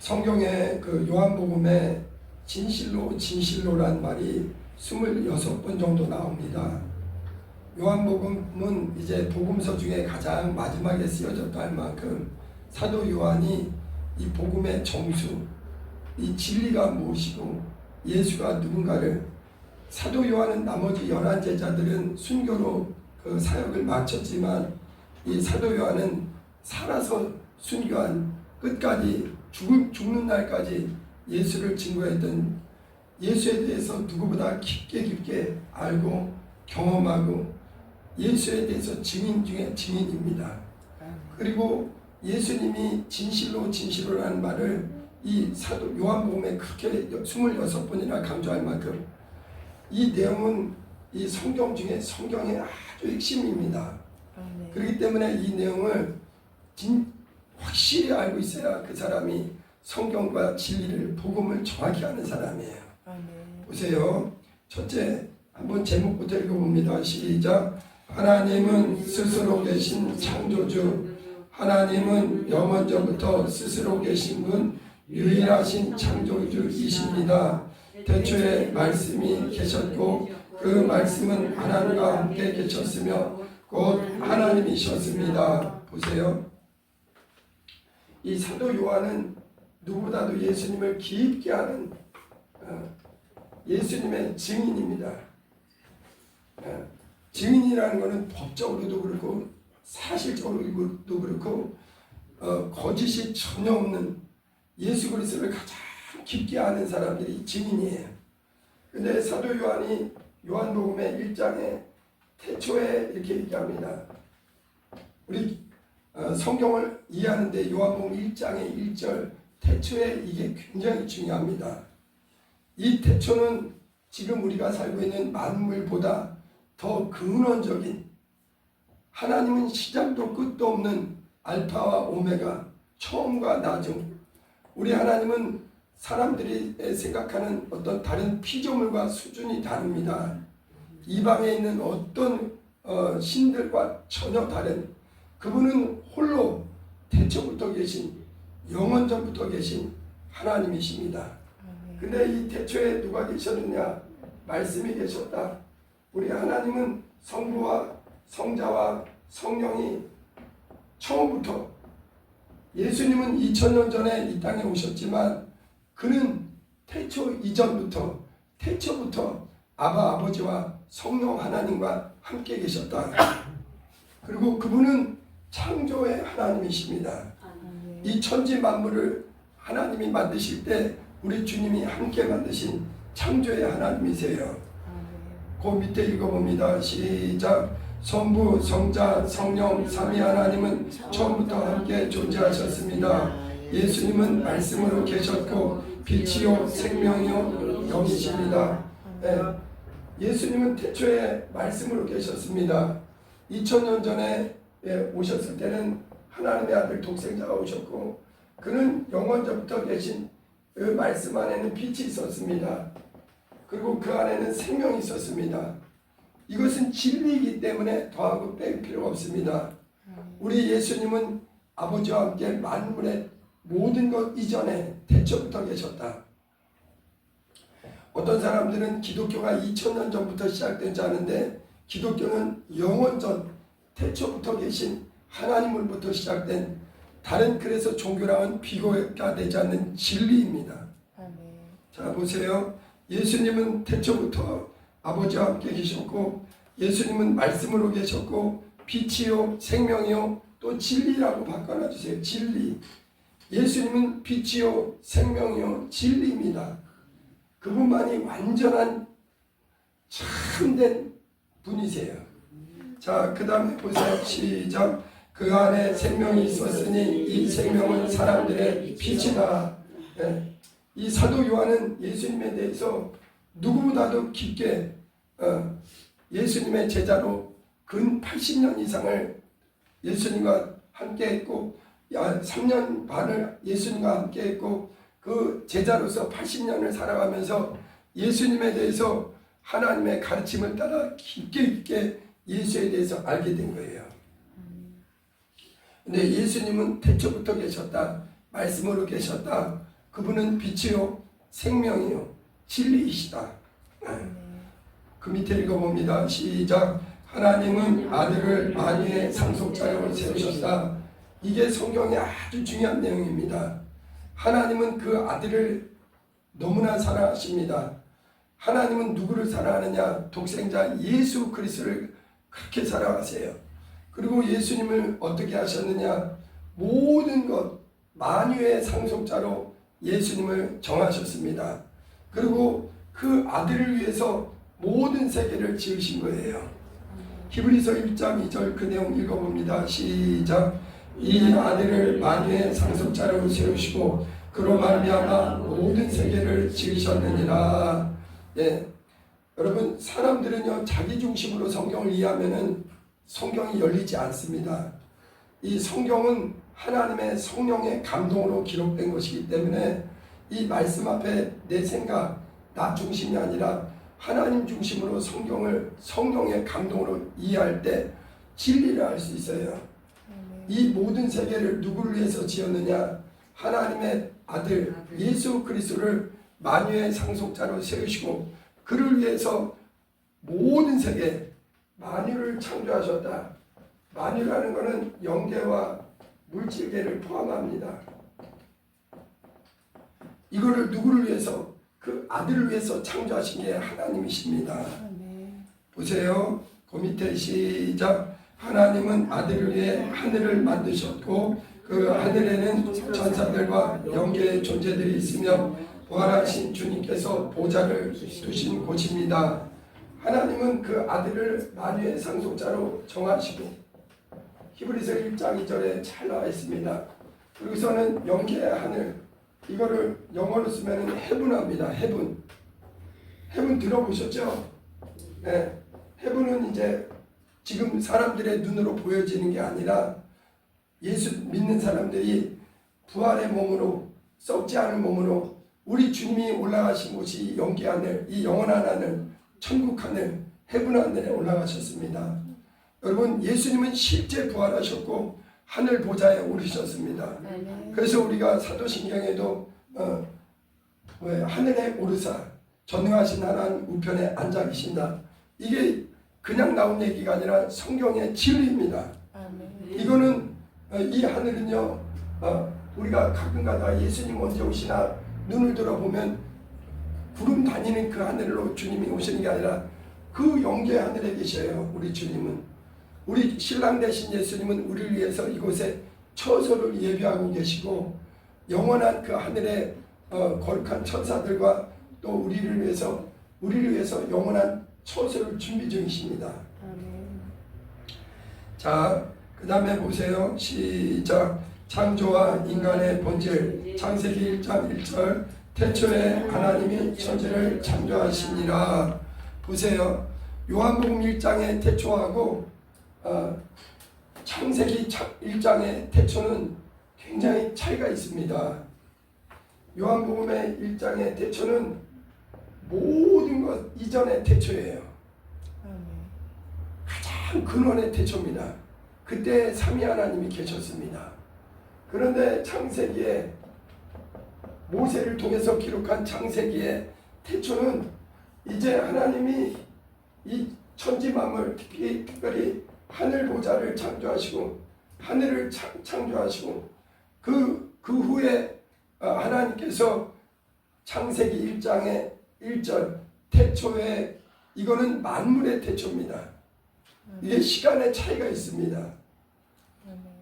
성경에 그 요한복음에 진실로 진실로란 말이 26번 정도 나옵니다. 요한복음은 이제 복음서 중에 가장 마지막에 쓰여졌다 할 만큼 사도 요한이 이 복음의 정수, 이 진리가 무엇이고 예수가 누군가를, 사도 요한은 나머지 11제자들은 순교로 그 사역을 마쳤지만 이 사도 요한은 살아서 순교한, 끝까지 죽는 날까지 예수를 증거했던, 예수에 대해서 누구보다 깊게 알고 경험하고 예수에 대해서 증인 중에 증인입니다. 그리고 예수님이 진실로 진실로라는 말을 이 사도 요한복음에 그렇게 26번이나 강조할 만큼 이 내용은 이 성경 중에 성경의 아주 핵심입니다. 그렇기 때문에 이 내용을 확실히 알고 있어야 그 사람이 성경과 진리를, 복음을 정확히 아는 사람이에요. 보세요. 첫째, 한번 제목부터 읽어봅니다. 시작. 하나님은 스스로 계신 창조주, 하나님은 영원전부터 스스로 계신 분, 유일하신 창조주이십니다. 태초에 말씀이 계셨고 그 말씀은 하나님과 함께 계셨으며 곧 하나님이셨습니다. 보세요. 이 사도 요한은 누구보다도 예수님을 깊게 아는 예수님의 증인입니다. 증인이라는 것은 법적으로도 그렇고 사실적으로도 그렇고 거짓이 전혀 없는 예수 그리스도를 가장 깊게 아는 사람들이 증인이에요. 근데 사도 요한이 요한복음의 1장에 태초에 이렇게 얘기합니다. 우리 성경을 이해하는데 요한복음 1장의 1절 태초에 이게 굉장히 중요합니다. 이 태초는 지금 우리가 살고 있는 만물보다 더 근원적인, 하나님은 시작도 끝도 없는 알파와 오메가, 처음과 나중. 우리 하나님은 사람들이 생각하는 어떤 다른 피조물과 수준이 다릅니다. 이방에 있는 어떤 신들과 전혀 다른, 그분은 홀로 태초부터 계신, 영원전부터 계신 하나님이십니다. 근데 이 태초에 누가 계셨느냐? 말씀이 계셨다. 우리 하나님은 성부와 성자와 성령이 처음부터, 예수님은 2000년 전에 이 땅에 오셨지만 그는 태초 이전부터, 태초부터 아버지와 성령 하나님과 함께 계셨다. 그리고 그분은 창조의 하나님이십니다. 이 천지 만물을 하나님이 만드실 때 우리 주님이 함께 만드신 창조의 하나님이세요. 그 밑에 읽어봅니다. 시작. 성부, 성자, 성령, 삼위 하나님은 처음부터 함께 존재하셨습니다. 예수님은 말씀으로 계셨고 빛이요 생명이요 영이십니다. 예수님은 태초에 말씀으로 계셨습니다. 2000년 전에 오셨을 때는 하나님의 아들 독생자가 오셨고 그는 영원전부터 계신 그 말씀 안에는 빛이 있었습니다. 그리고 그 안에는 생명이 있었습니다. 이것은 진리이기 때문에 더하고 뺄 필요가 없습니다. 우리 예수님은 아버지와 함께 만물의 모든 것 이전에 태초부터 계셨다. 어떤 사람들은 기독교가 2000년 전부터 시작된 줄 아는데 기독교는 영원전, 태초부터 계신 하나님으로부터 시작된, 다른 그래서 종교랑은 비교가 되지 않는 진리입니다. 자 보세요. 예수님은 태초부터 아버지와 함께 계셨고 예수님은 말씀으로 계셨고 빛이요 생명이요 또 진리라고 바꿔놔주세요. 진리. 예수님은 빛이요 생명이요 진리입니다. 그분만이 완전한 참된 분이세요. 자 그 다음에 보세요. 시작. 그 안에 생명이 있었으니 이 생명은 사람들의 빛이다. 이 사도 요한은 예수님에 대해서 누구보다도 깊게 예수님의 제자로 근 80년 이상을 예수님과 함께 했고 3년 반을 예수님과 함께 했고 그 제자로서 80년을 살아가면서 예수님에 대해서 하나님의 가르침을 따라 깊게 예수에 대해서 알게 된 거예요. 근데 예수님은 태초부터 계셨다. 말씀으로 계셨다. 그분은 빛이요 생명이요 진리이시다. 그 밑에 읽어봅니다. 시작. 하나님은 아들을 만유의 상속자로 세우셨다. 이게 성경의 아주 중요한 내용입니다. 하나님은 그 아들을 너무나 사랑하십니다. 하나님은 누구를 사랑하느냐? 독생자 예수 그리스도를 그렇게 사랑하세요. 그리고 예수님을 어떻게 하셨느냐? 모든 것 만유의 상속자로 예수님을 정하셨습니다. 그리고 그 아들을 위해서 모든 세계를 지으신 거예요. 히브리서 1장 2절 그 내용 읽어봅니다. 시작. 이 아들을 만유의 상속자로 세우시고 그로 말미암아 모든 세계를 지으셨느니라. 예, 여러분 사람들은요 자기 중심으로 성경을 이해하면은 성경이 열리지 않습니다. 이 성경은 하나님의 성령의 감동으로 기록된 것이기 때문에 이 말씀 앞에 내 생각, 나 중심이 아니라 하나님 중심으로 성령의 감동으로 이해할 때 진리를 알 수 있어요. 이 모든 세계를 누구를 위해서 지었느냐? 하나님의 아들 예수 그리스도를 만유의 상속자로 세우시고 그를 위해서 모든 세계 만유를 창조하셨다. 만유라는 것은 영계와 물질계를 포함합니다. 이거를 누구를 위해서? 그 아들을 위해서 창조하신 게 하나님이십니다. 보세요. 그 밑에 시작. 하나님은 아들을 위해 하늘을 만드셨고 그 하늘에는 천사들과 영계의 존재들이 있으며 부활하신 주님께서 보좌를 두신 곳입니다. 하나님은 그 아들을 만유의 상속자로 정하시고 히브리서 1장 2절에 잘 나와 있습니다. 그리고서는 영계의 하늘, 이거를 영어로 쓰면 헤븐합니다. 헤븐 들어보셨죠? 네. 헤븐은 이제 지금 사람들의 눈으로 보여지는 게 아니라 예수 믿는 사람들이 부활의 몸으로 썩지 않은 몸으로 우리 주님이 올라가신 곳이 영계 하늘, 이 영원한 하늘, 천국 하늘, 헤븐 하늘에 올라가셨습니다. 여러분 예수님은 실제 부활하셨고 하늘 보좌에 오르셨습니다. 그래서 우리가 사도신경에도 하늘에 오르사 전능하신 하나님 우편에 앉아 계신다. 이게 그냥 나온 얘기가 아니라 성경의 진리입니다. 이거는 이 하늘은요 우리가 가끔가다 예수님 언제 오시나 눈을 들어보면 구름 다니는 그 하늘로 주님이 오시는 게 아니라 그 영계 하늘에 계셔요. 우리 주님은, 우리 신랑 되신 예수님은 우리를 위해서 이곳에 처소를 예비하고 계시고 영원한 그 하늘에 거룩한 천사들과 또 우리를 위해서 영원한 처소를 준비 중이십니다. 자, 그 다음에 보세요. 시작. 창조와 인간의 본질, 창세기 1장 1절. 태초에 하나님이 천지를 창조하시니라. 보세요. 요한복음 1장의 태초하고 창세기 1장의 태초는 굉장히 차이가 있습니다. 요한복음의 1장의 태초는 모든 것 이전의 태초예요. 가장 근원의 태초입니다. 그때 삼위 하나님이 계셨습니다. 그런데 창세기에 모세를 통해서 기록한 창세기의 태초는 이제 하나님이 이 천지 만물 특별히 하늘 보좌를 창조하시고 하늘을 창조하시고 그 후에 하나님께서 창세기 1장의 1절 태초에, 이거는 만물의 태초입니다. 이게 시간의 차이가 있습니다.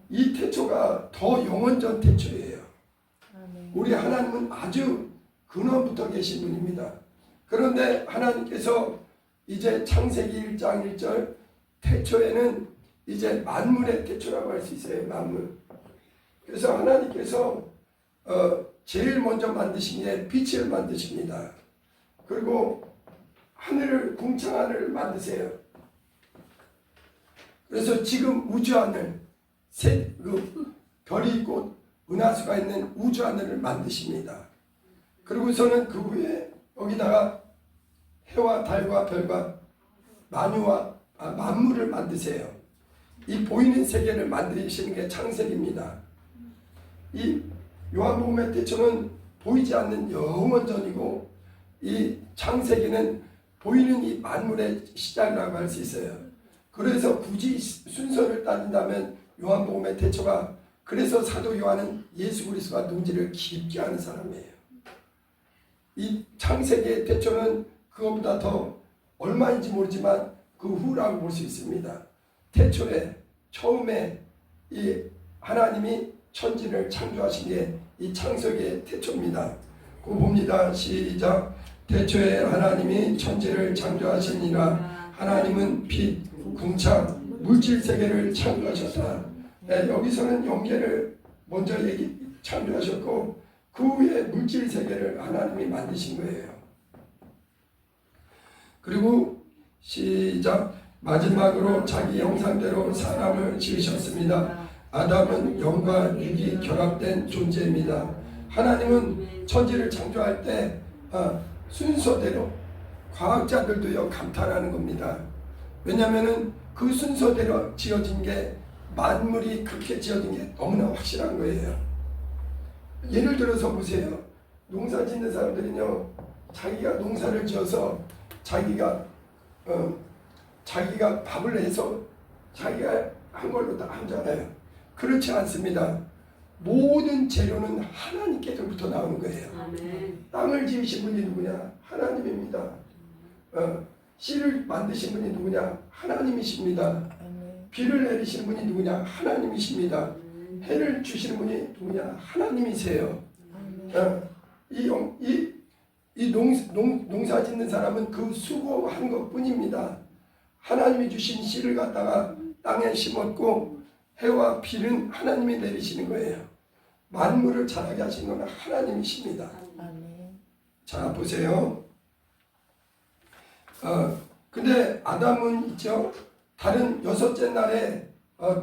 이 태초가 더 영원전 태초예요. 우리 하나님은 아주 근원부터 계신 분입니다. 그런데 하나님께서 이제 창세기 1장 1절 태초에는 이제 만물의 태초라고 할 수 있어요. 만물. 그래서 하나님께서 제일 먼저 만드신 게 빛을 만드십니다. 그리고 하늘을, 궁창 하늘을 만드세요. 그래서 지금 우주 하늘, 별이 있고 은하수가 있는 우주 하늘을 만드십니다. 그리고서는 그 후에 여기다가 해와 달과 별과 만물을 만드세요. 이 보이는 세계를 만드시는 게 창세기입니다. 이 요한복음의 태초는 보이지 않는 영원전이고 이 창세기는 보이는 이 만물의 시작이라고 할 수 있어요. 그래서 굳이 순서를 따진다면 요한복음의 태초가, 그래서 사도 요한은 예수 그리스도가 누군지를 깊게 아는 사람이에요. 이 창세기의 태초는 그것보다 더 얼마인지 모르지만 그 후라고 볼 수 있습니다. 태초에 처음에 이 하나님이 천지를 창조하신 게 이 창세기의 태초입니다. 그거 봅니다. 시작. 태초에 하나님이 천지를 창조하시니라. 하나님은 빛, 궁창, 물질 세계를 창조하셨다. 네, 여기서는 영계를 먼저 창조하셨고 그 후에 물질 세계를 하나님이 만드신 거예요. 그리고 시작. 마지막으로 자기 형상대로 사람을 지으셨습니다. 아담은 영과 육이 결합된 존재입니다. 하나님은 천지를 창조할 때 순서대로, 과학자들도요 감탄하는 겁니다. 왜냐하면 그 순서대로 지어진 게, 만물이 그렇게 지어진 게 너무나 확실한 거예요. 예를 들어서 보세요. 농사 짓는 사람들은요, 자기가 농사를 지어서 자기가 밥을 해서 자기가 한 걸로 다 하잖아요. 그렇지 않습니다. 모든 재료는 하나님께서부터 나오는 거예요. 아멘. 땅을 지으신 분이 누구냐? 하나님입니다. 씨를 만드신 분이 누구냐? 하나님이십니다. 아멘. 비를 내리신 분이 누구냐? 하나님이십니다. 해를 주시는 분이 누구냐? 하나님이세요. 이 농사 짓는 사람은 그 수고한 것 뿐입니다. 하나님이 주신 씨를 갖다가 땅에 심었고 해와 비는 하나님이 내리시는 거예요. 만물을 자라게 하신 건 하나님이십니다. 자 보세요. 근데 아담은 있죠. 다른 여섯째 날에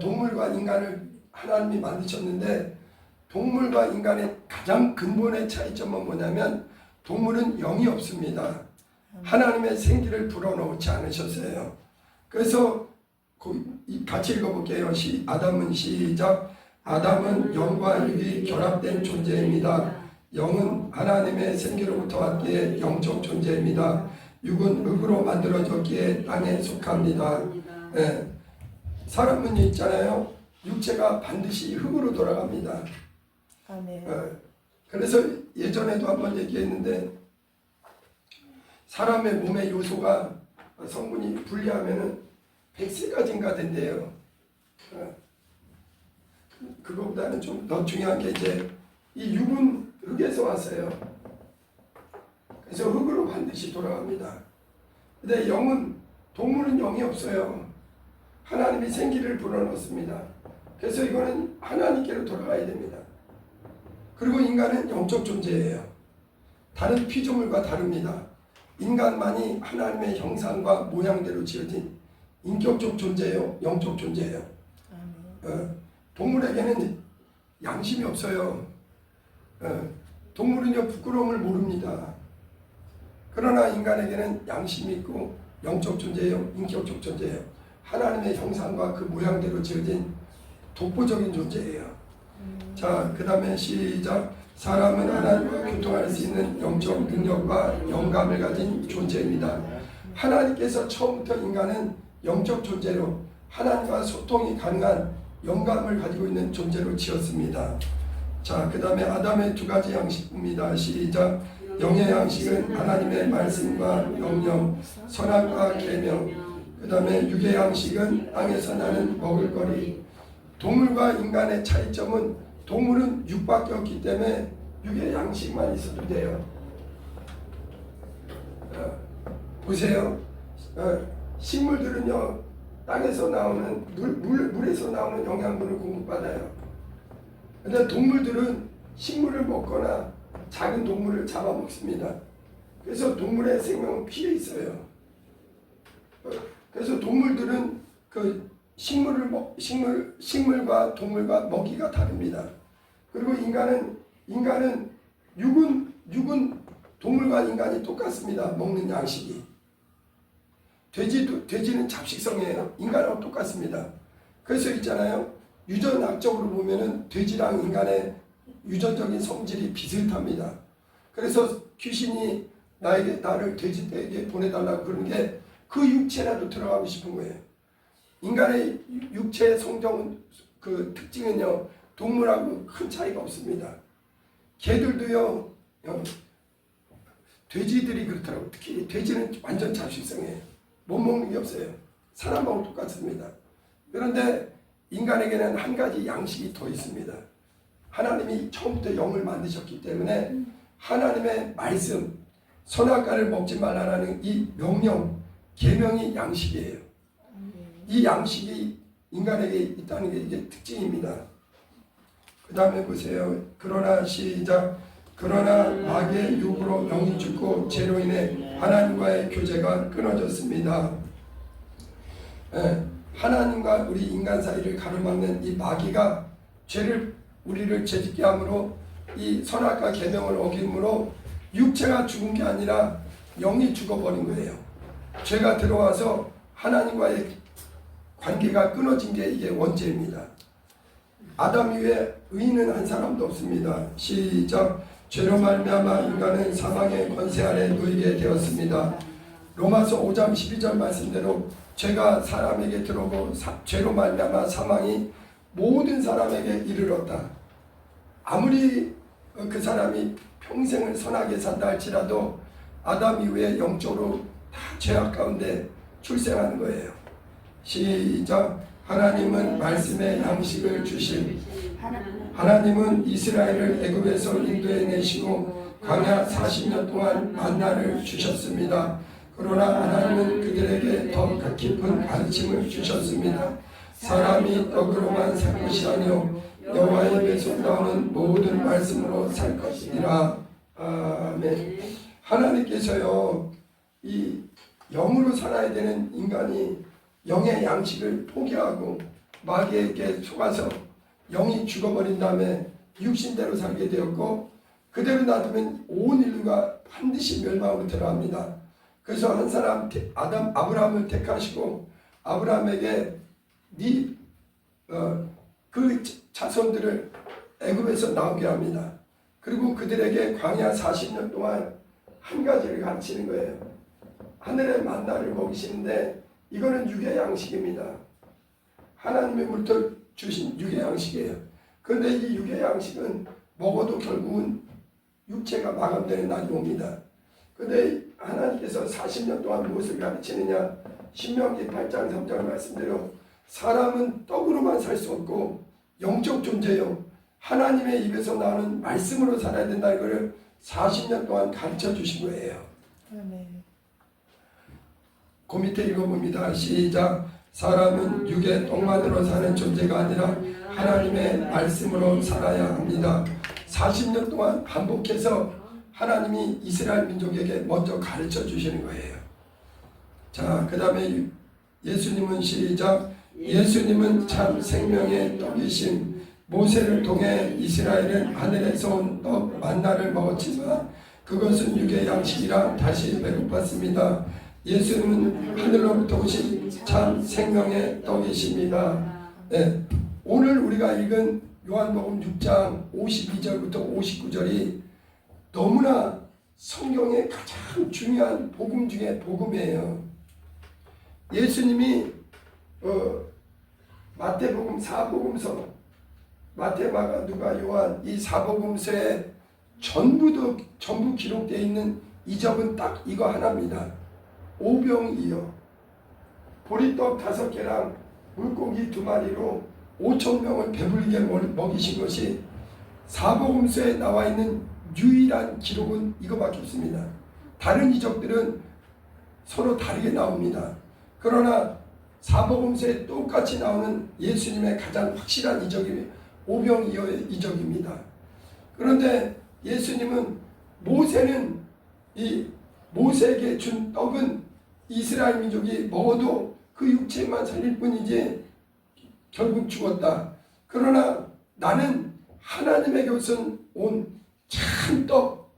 동물과 인간을 하나님이 만드셨는데, 동물과 인간의 가장 근본의 차이점은 뭐냐면 동물은 영이 없습니다. 하나님의 생기를 불어넣지 않으셨어요. 그래서 같이 읽어볼게요. 아담은 시작. 아담은 영과 육이 결합된 존재입니다. 영은 하나님의 생기로부터 왔기에 영적 존재입니다. 육은 흙으로 만들어졌기에 땅에 속합니다. 네. 사람은 있잖아요. 육체가 반드시 흙으로 돌아갑니다. 그래서 예전에도 한번 얘기했는데, 사람의 몸의 요소가 성분이 분리하면은 100세가지인가 된대요. 그거보다는 좀 더 중요한 게 이제 이 육은 흙에서 왔어요. 그래서 흙으로 반드시 돌아갑니다. 근데 영은, 동물은 영이 없어요. 하나님이 생기를 불어넣습니다. 그래서 이거는 하나님께로 돌아가야 됩니다. 그리고 인간은 영적 존재예요. 다른 피조물과 다릅니다. 인간만이 하나님의 형상과 모양대로 지어진 인격적 존재예요, 영적 존재예요. 동물에게는 양심이 없어요. 동물은요 부끄러움을 모릅니다. 그러나 인간에게는 양심이 있고 영적 존재예요, 인격적 존재예요. 하나님의 형상과 그 모양대로 지어진 독보적인 존재예요. 자, 그 다음에 시작. 사람은 하나님과 교통할 수 있는 영적 능력과 영감을 가진 존재입니다. 하나님께서 처음부터 인간은 영적 존재로 하나님과 소통이 가능한 영감을 가지고 있는 존재로 지었습니다. 자, 그 다음에 아담의 두 가지 양식입니다. 시작. 영의 양식은 하나님의 말씀과 명령, 선악과 계명. 그 다음에 육의 양식은 땅에서 나는 먹을거리. 동물과 인간의 차이점은, 동물은 육밖에 없기 때문에 육의 양식만 있어도 돼요. 보세요. 식물들은요, 땅에서 나오는 물에서 나오는 영양분을 공급받아요. 근데 동물들은 식물을 먹거나 작은 동물을 잡아먹습니다. 그래서 동물의 생명은 피해 있어요. 그래서 동물들은 그 식물과 동물과 먹이가 다릅니다. 그리고 인간은 육은 동물과 인간이 똑같습니다. 먹는 양식이. 돼지는 잡식성이에요. 인간하고 똑같습니다. 그래서 있잖아요. 유전학적으로 보면은 돼지랑 인간의 유전적인 성질이 비슷합니다. 그래서 귀신이 나를 돼지떼에게 보내달라고 그러는 게 그 육체라도 들어가고 싶은 거예요. 인간의 육체의 성정 그 특징은요, 동물하고 큰 차이가 없습니다. 개들도요, 돼지들이 그렇더라고. 특히 돼지는 완전 자식성이에요. 못 먹는 게 없어요. 사람하고 똑같습니다. 그런데 인간에게는 한 가지 양식이 더 있습니다. 하나님이 처음부터 영을 만드셨기 때문에 하나님의 말씀, 선악과를 먹지 말라라는 이 명령, 계명이 양식이에요. 이 양식이 인간에게 있다는 게 이게 특징입니다. 그 다음에 보세요. 그러나 시작. 그러나 마귀의 유혹으로 영이 죽고 죄로 인해 하나님과의 교제가 끊어졌습니다. 하나님과 우리 인간 사이를 가로막는 이 마귀가 우리를 죄짓게 함으로 이 선악과 계명을 어김으로 육체가 죽은 게 아니라 영이 죽어버린 거예요. 죄가 들어와서 하나님과의 관계가 끊어진 게 이게 원죄입니다. 아담 이후에 의인은 한 사람도 없습니다. 시작. 죄로 말미암아 인간은 사망의 권세 아래 놓이게 되었습니다. 로마서 5장 12절 말씀대로 죄가 사람에게 들어오고 죄로 말미암아 사망이 모든 사람에게 이르렀다. 아무리 그 사람이 평생을 선하게 산다 할지라도 아담 이후에 영적으로 다 죄악 가운데 출생하는 거예요. 시작. 하나님은 말씀의 양식을 주신 하나님은 이스라엘을 애굽에서 인도해 내시고 광야 40년 동안 만나를 주셨습니다. 그러나 하나님은 그들에게 더 깊은 가르침을 주셨습니다. 사람이 떡으로만 살 것이 아니요 여호와의 입에서 나오는 모든 말씀으로 살 것이니라. 아멘. 하나님께서요, 이 영으로 살아야 되는 인간이 영의 양식을 포기하고 마귀에게 속아서 영이 죽어버린 다음에 육신대로 살게 되었고, 그대로 놔두면 온 인류가 반드시 멸망으로 들어갑니다. 그래서 한 사람 아브라함을 택하시고 아브라함에게 그 자손들을 애굽에서 나오게 합니다. 그리고 그들에게 광야 40년 동안 한 가지를 가르치는 거예요. 하늘의 만나를 먹이시는데 이거는 육의 양식입니다. 하나님의 물터 주신 육의 양식이에요. 그런데 이 육의 양식은 먹어도 결국은 육체가 마감되는 날이 옵니다. 그런데 하나님께서 40년 동안 무엇을 가르치느냐? 신명기 8장 3절 말씀대로 사람은 떡으로만 살 수 없고 영적 존재요, 하나님의 입에서 나오는 말씀으로 살아야 된다는 것을 40년 동안 가르쳐 주신 거예요. 그 밑에 읽어봅니다. 시작. 사람은 육의 떡만으로 사는 존재가 아니라 하나님의 말씀으로 살아야 합니다. 40년 동안 반복해서 하나님이 이스라엘 민족에게 먼저 가르쳐 주시는 거예요. 자, 그 다음에 예수님은 시작. 예수님은 참 생명의 떡이신 모세를 통해 이스라엘은 하늘에서 온 떡 만나를 먹었지만 그것은 육의 양식이라 다시 배고팠습니다. 예수님은 하늘로부터 오신 참 생명의 떡이십니다. 네, 오늘 우리가 읽은 요한복음 6장 52절부터 59절이 너무나 성경의 가장 중요한 복음 중에 복음이에요. 예수님이 마태복음 4복음서, 마태, 마가, 누가, 요한 이 4복음서에 전부 기록되어 있는 이적은 딱 이거 하나입니다. 오병이어, 보리떡 5개랑 물고기 2마리로 5,000명을 배불리게 먹이신 것이 사복음서에 나와 있는 유일한 기록은 이거밖에 없습니다. 다른 이적들은 서로 다르게 나옵니다. 그러나 사복음서에 똑같이 나오는 예수님의 가장 확실한 이적이 오병이어의 이적입니다. 그런데 예수님은 모세에게 준 떡은 이스라엘 민족이 먹어도 그 육체만 살릴 뿐이지 결국 죽었다. 그러나 나는 하나님에게서 온 참 떡,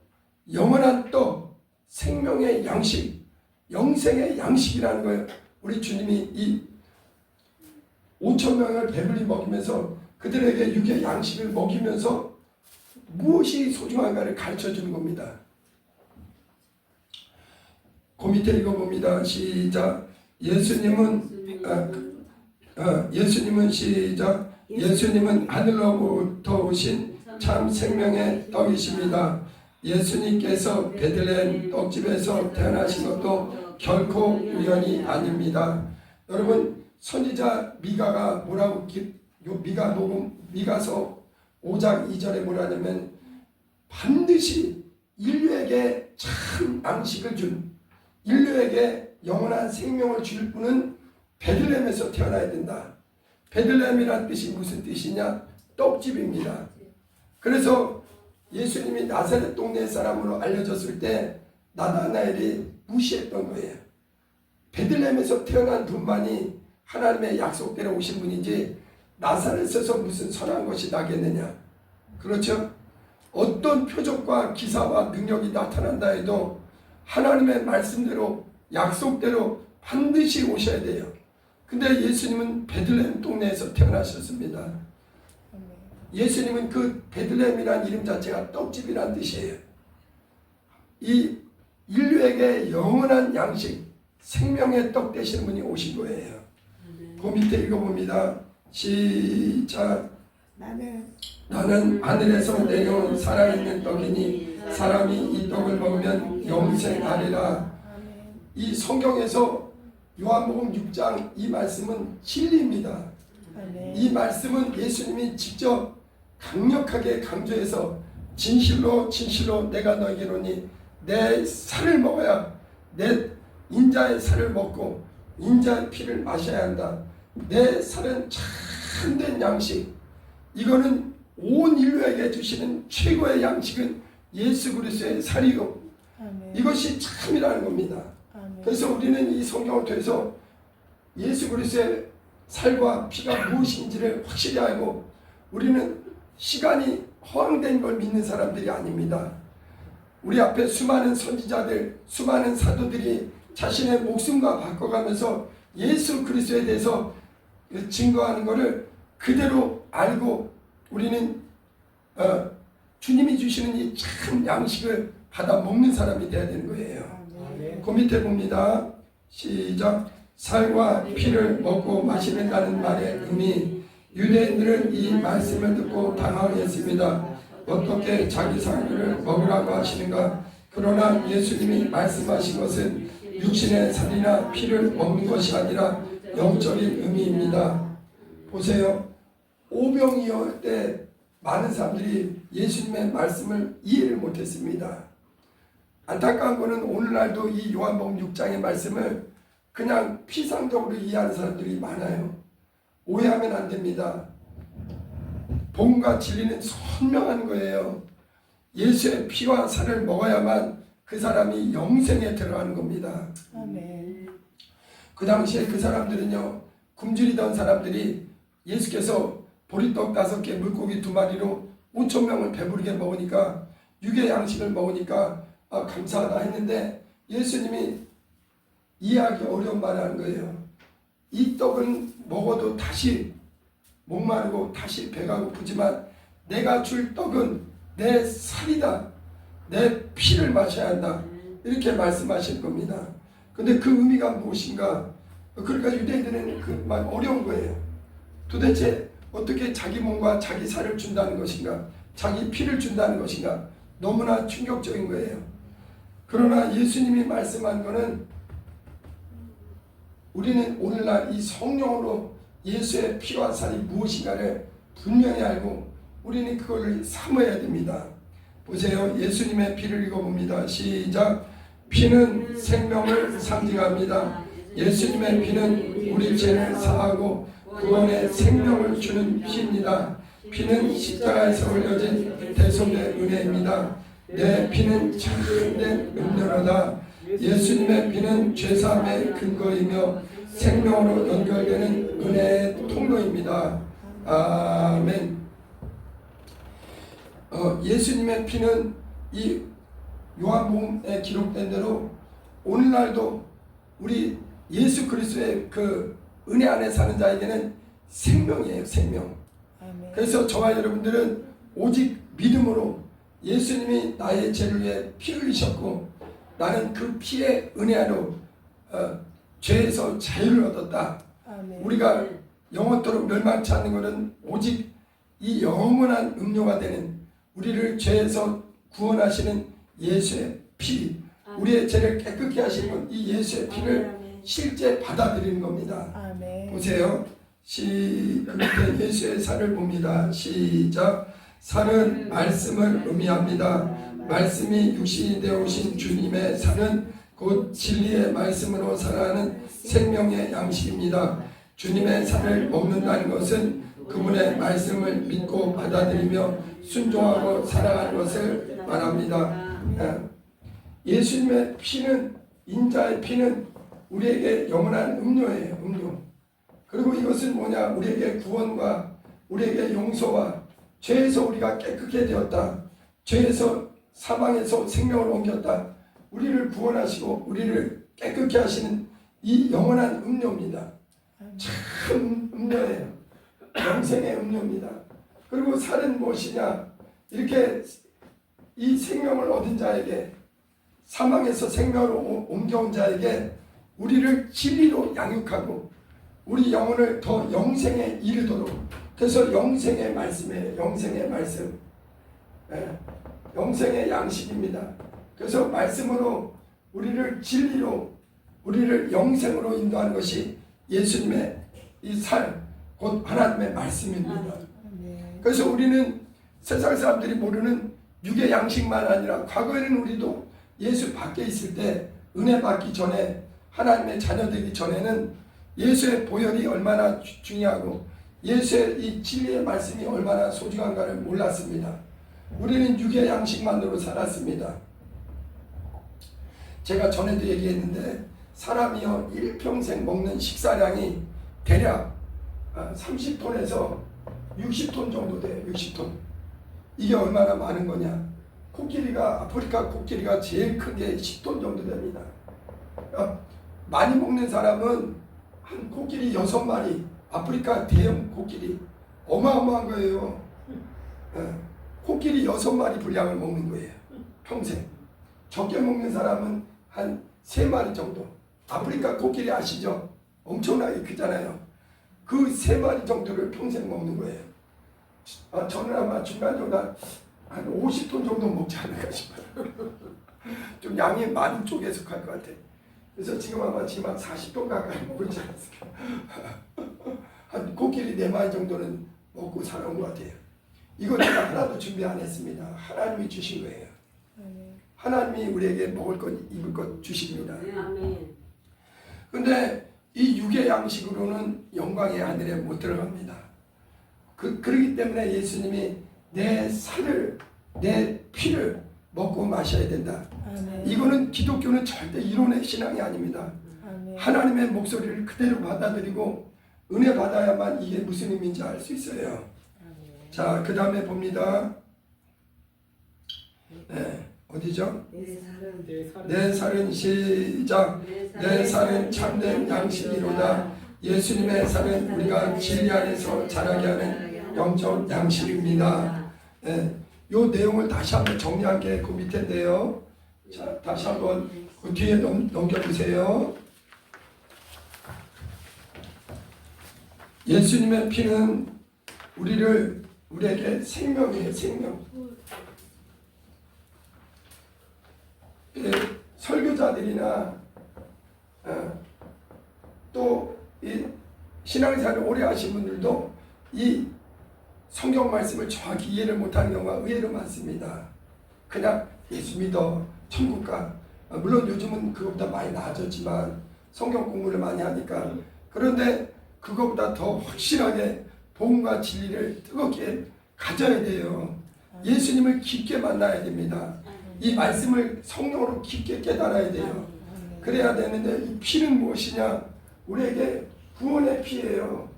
영원한 떡, 생명의 양식, 영생의 양식이라는 거예요. 우리 주님이 이 5,000명을 배불리 먹이면서 그들에게 육의 양식을 먹이면서 무엇이 소중한가를 가르쳐 주는 겁니다. 그 밑에 읽어봅니다. 시작. 예수님은 시작. 예수님은 하늘로부터 오신 참 생명의 떡이십니다. 예수님께서 베들레헴 떡집에서 태어나신 것도 결코 우연이 아닙니다. 여러분, 선지자 미가가 뭐라고 미가서 5장 2절에 뭐라냐면 반드시 인류에게 참 양식을 준, 인류에게 영원한 생명을 줄 분은 베들레헴에서 태어나야 된다. 베들레헴이란 뜻이 무슨 뜻이냐? 떡집입니다. 그래서 예수님이 나사렛 동네 사람으로 알려졌을 때 나다나엘이 무시했던 거예요. 베들레헴에서 태어난 분만이 하나님의 약속대로 오신 분이지 나사렛에서 무슨 선한 것이 나겠느냐. 그렇죠? 어떤 표적과 기사와 능력이 나타난다 해도 하나님의 말씀대로 약속대로 반드시 오셔야 돼요. 근데 예수님은 베들레헴 동네에서 태어나셨습니다. 예수님은 그 베들레헴이라는 이름 자체가 떡집이란 뜻이에요. 이 인류에게 영원한 양식, 생명의 떡 되시는 분이 오신 거예요. 그 밑에 읽어봅니다. 시작. 나는 하늘에서 내려온 살아있는 떡이니 사람이 이 떡을 먹으면 영생하리라. 이 성경에서 요한복음 6장 이 말씀은 진리입니다. 이 말씀은 예수님이 직접 강력하게 강조해서 진실로 진실로 내가 너희에게로니 내 살을 먹어야, 내 인자의 살을 먹고 인자의 피를 마셔야 한다. 내 살은 참된 양식, 이거는 온 인류에게 주시는 최고의 양식은 예수 그리스도의 살이요, 이것이 참이라는 겁니다. 그래서 우리는 이 성경을 통해서 예수 그리스도의 살과 피가 무엇인지를 확실히 알고, 우리는 시간이 허황된 걸 믿는 사람들이 아닙니다. 우리 앞에 수많은 선지자들, 수많은 사도들이 자신의 목숨과 바꿔가면서 예수 그리스도에 대해서 증거하는 것을 그대로 알고 우리는 주님이 주시는 이 참 양식을 받아 먹는 사람이 되어야 되는 거예요. 그 밑에 봅니다. 시작. 살과 피를 먹고 마시는다는 말의 의미, 유대인들은 이 말씀을 듣고 당황했습니다. 어떻게 자기 살을 먹으라고 하시는가? 그러나 예수님이 말씀하신 것은 육신의 살이나 피를 먹는 것이 아니라 영적인 의미입니다. 보세요. 오병이어 때 많은 사람들이 예수님의 말씀을 이해를 못했습니다. 안타까운 것은 오늘날도 이 요한복음 6장의 말씀을 그냥 피상적으로 이해하는 사람들이 많아요. 오해하면 안 됩니다. 복음과 진리는 선명한 거예요. 예수의 피와 살을 먹어야만 그 사람이 영생에 들어가는 겁니다. 아멘. 그 당시에 그 사람들은요, 굶주리던 사람들이 예수께서 보리떡 5개, 물고기 2마리로 5,000명을 배부르게 먹으니까, 육의 양식을 먹으니까 감사하다 했는데, 예수님이 이해하기 어려운 말을 하는 거예요. 이 떡은 먹어도 다시 목마르고 다시 배가 고프지만 내가 줄 떡은 내 살이다. 내 피를 마셔야 한다. 이렇게 말씀하실 겁니다. 근데 그 의미가 무엇인가? 그러니까 유대인들은 그 말 어려운 거예요. 도대체 어떻게 자기 몸과 자기 살을 준다는 것인가? 자기 피를 준다는 것인가? 너무나 충격적인 거예요. 그러나 예수님이 말씀한 거는 우리는 오늘날 이 성령으로 예수의 피와 살이 무엇인가를 분명히 알고 우리는 그거를 사모해야 됩니다. 보세요. 예수님의 피를 읽어봅니다. 시작. 피는 생명을 상징합니다. 예수님의 피는 우리 죄를 사하고 구원의 생명을 주는 피입니다. 피는 십자가에서 흘려진 대속의 은혜입니다. 내 피는 참된 음료로다. 예수님의 피는 죄사함의 근거이며 생명으로 연결되는 은혜의 통로입니다. 아멘. 예수님의 피는 이 요한복음에 기록된 대로 오늘날도 우리 예수 그리스도의 그 은혜 안에 사는 자에게는 생명이에요. 생명. 아멘. 그래서 저와 여러분들은 오직 믿음으로 예수님이 나의 죄를 위해 피 흘리셨고 나는 그 피의 은혜로 죄에서 자유를 얻었다. 아멘. 우리가 영원토록 멸망치 않는 것은 오직 이 영원한 음료가 되는 우리를 죄에서 구원하시는 예수의 피, 우리의 죄를 깨끗게 하시는 이 예수의 피를 실제 받아들이는 겁니다. 아멘. 보세요. 예수의 살을 봅니다. 시작. 살은 말씀을 의미합니다. 말씀이 육신이 되어 오신 주님의 살은 곧 진리의 말씀으로 살아가는 생명의 양식입니다. 주님의 살을 먹는다는 것은 그분의 말씀을 믿고 받아들이며 순종하고 살아가는 것을 말합니다. 예수님의 피는, 인자의 피는 우리에게 영원한 음료예요. 음료. 그리고 이것은 뭐냐? 우리에게 구원과 우리에게 용서와 죄에서 우리가 깨끗게 되었다. 죄에서 사망에서 생명을 옮겼다. 우리를 구원하시고 우리를 깨끗게 하시는 이 영원한 음료입니다. 참 음료예요. 영생의 음료입니다. 그리고 살은 무엇이냐? 이렇게 이 생명을 얻은 자에게, 사망에서 생명으로 옮겨온 자에게 우리를 진리로 양육하고 우리 영혼을 더 영생에 이르도록, 그래서 영생의 말씀이에요. 영생의 말씀. 영생의 양식입니다. 그래서 말씀으로 우리를 진리로, 우리를 영생으로 인도하는 것이 예수님의 이 살, 곧 하나님의 말씀입니다. 그래서 우리는 세상 사람들이 모르는 육의 양식만 아니라, 과거에는 우리도 예수 밖에 있을 때, 은혜 받기 전에, 하나님의 자녀 되기 전에는 예수의 보혈이 얼마나 중요하고 예수의 이 진리의 말씀이 얼마나 소중한가를 몰랐습니다. 우리는 육의 양식만으로 살았습니다. 제가 전에도 얘기했는데, 사람이요 일평생 먹는 식사량이 대략 30톤에서 60톤 정도 돼요. 60톤. 이게 얼마나 많은 거냐? 코끼리가, 아프리카 코끼리가 제일 큰 게 10톤 정도 됩니다. 많이 먹는 사람은 한 코끼리 6마리, 아프리카 대형 코끼리, 어마어마한 거예요. 코끼리 6마리 분량을 먹는 거예요. 평생. 적게 먹는 사람은 한 3마리 정도. 아프리카 코끼리 아시죠? 엄청나게 크잖아요. 그 3마리 정도를 평생 먹는 거예요. 저는 아마 중간중간 한 50톤 정도 먹지 않을까 싶어요. 좀 양이 많은 쪽에 속할 것 같아요. 그래서 지금 아마 40톤 가까이 먹을지 않았을까. 한 코끼리 4마리 정도는 먹고 살아온 것 같아요. 이거 제가 하나도 준비 안 했습니다. 하나님이 주신 거예요. 하나님이 우리에게 먹을 것, 입을 것 주십니다. 근데 이 육의 양식으로는 영광의 하늘에 못 들어갑니다. 그러기 때문에 예수님이 내 살을, 내 피를 먹고 마셔야 된다. 아멘. 이거는 기독교는 절대 이론의 신앙이 아닙니다. 아멘. 하나님의 목소리를 그대로 받아들이고 은혜 받아야만 이게 무슨 의미인지 알 수 있어요. 아멘. 자, 그 다음에 봅니다. 네, 어디죠? 내 살은 시작. 내 살은 참된 양식이로다. 예수님의 살은 우리가 진리 안에서 자라게 하는 영적 양식입니다. 네, 요 내용을 다시 한번 정리한 게 그 밑인데요. 자, 다시 한번 그 뒤에 넘겨보세요. 예수님의 피는 우리에게 생명이에요. 생명. 설교자들이나 또 이 신앙생활을 오래 하신 분들도 이 성경 말씀을 정확히 이해를 못하는 경우가 의외로 많습니다. 그냥 예수 믿어, 천국 가. 물론 요즘은 그것보다 많이 나아졌지만 성경 공부를 많이 하니까. 그런데 그것보다 더 확실하게 복음과 진리를 뜨겁게 가져야 돼요. 예수님을 깊게 만나야 됩니다. 이 말씀을 성령으로 깊게 깨달아야 돼요. 그래야 되는데, 이 피는 무엇이냐? 우리에게 구원의 피예요.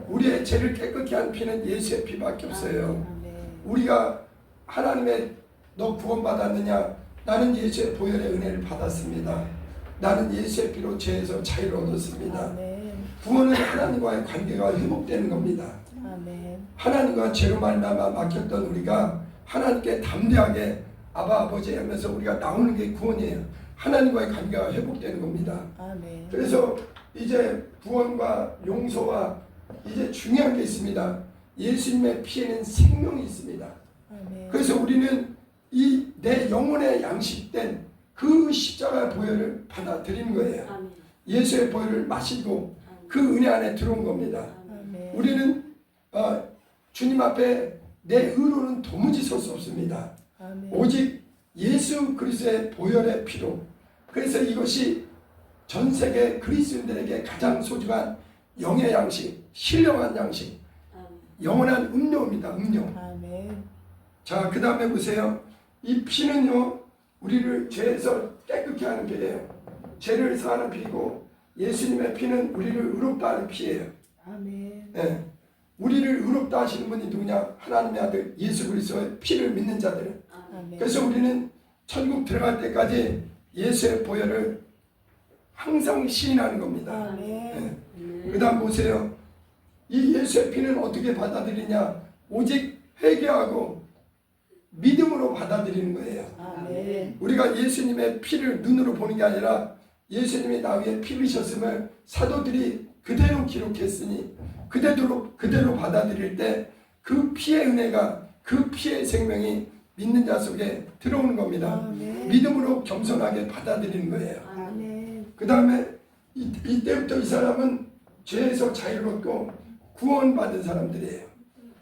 우리의 죄를 깨끗게 한 피는 예수의 피밖에 없어요. 우리가 하나님의 너 구원받았느냐? 나는 예수의 보혈의 은혜를 받았습니다. 나는 예수의 피로 죄에서 자유를 얻었습니다. 구원은 하나님과의 관계가 회복되는 겁니다. 하나님과 죄로 말미암아 막혔던 우리가 하나님께 담대하게 아바 아버지 하면서 우리가 나오는 게 구원이에요. 하나님과의 관계가 회복되는 겁니다. 아멘. 그래서 이제 구원과 용서와 이제 중요한 게 있습니다. 예수님의 피에는 생명이 있습니다. 아멘. 그래서 우리는 이 내 영혼의 양식된 그 십자가 보혈을 받아들이는 거예요. 아멘. 예수의 보혈을 마시고 그 은혜 안에 들어온 겁니다. 아멘. 우리는 주님 앞에 내 의로는 도무지 설 수 없습니다. 아멘. 오직 예수 그리스도의 보혈의 피로. 그래서 이것이 전 세계 그리스도인들에게 가장 소중한 영의 양식, 신령한 양식, 영원한 음료입니다. 음료. 아멘. 자, 그 다음에 보세요. 이 피는요, 우리를 죄에서 깨끗게 하는 피예요. 죄를 사하는 피고, 예수님의 피는 우리를 의롭다 하는 피예요. 아멘. 네. 우리를 의롭다 하시는 분이 누구냐? 하나님의 아들 예수 그리스도의 피를 믿는 자들은. 아멘. 그래서 우리는 천국 들어갈 때까지 예수의 보혈을 항상 시인하는 겁니다. 아멘. 네. 그 다음 보세요. 이 예수의 피는 어떻게 받아들이냐? 오직 회개하고 믿음으로 받아들이는 거예요. 아멘. 우리가 예수님의 피를 눈으로 보는 게 아니라 예수님이 나 위에 피 흘리셨음을 사도들이 그대로 기록했으니 그대로 받아들일 때 그 피의 은혜가, 그 피의 생명이 믿는 자 속에 들어오는 겁니다. 아멘. 믿음으로 겸손하게 받아들이는 거예요. 아멘. 그 다음에 이때부터 이 사람은 죄에서 자유롭고 구원받은 사람들이에요.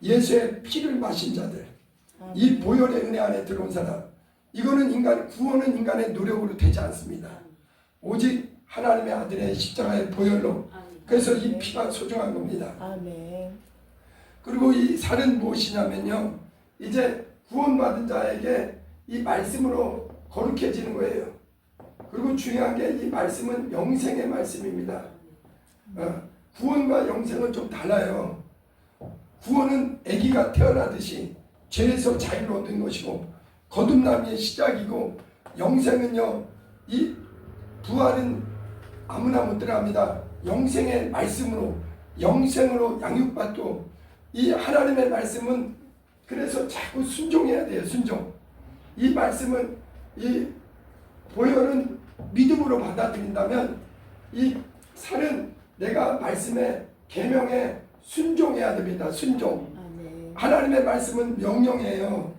예수의 피를 마신 자들, 이 보혈의 은혜 안에 들어온 사람. 이거는 구원은 인간의 노력으로 되지 않습니다. 오직 하나님의 아들의 십자가의 보혈로. 그래서 이 피가 소중한 겁니다. 아멘. 그리고 이 살은 무엇이냐면요, 이제 구원받은 자에게 이 말씀으로 거룩해지는 거예요. 그리고 중요한 게 이 말씀은 영생의 말씀입니다. 구원과 영생은 좀 달라요. 구원은 아기가 태어나듯이 죄에서 자유를 얻는 것이고 거듭남의 시작이고, 영생은요, 이 부활은 아무나 못 들어갑니다. 영생의 말씀으로, 영생으로 양육받고, 이 하나님의 말씀은 그래서 자꾸 순종해야 돼요. 순종. 이 말씀은, 이 보혈은 믿음으로 받아들인다면 이 살은 내가 말씀의 계명에 순종해야 됩니다. 순종. 아멘. 하나님의 말씀은 명령이에요.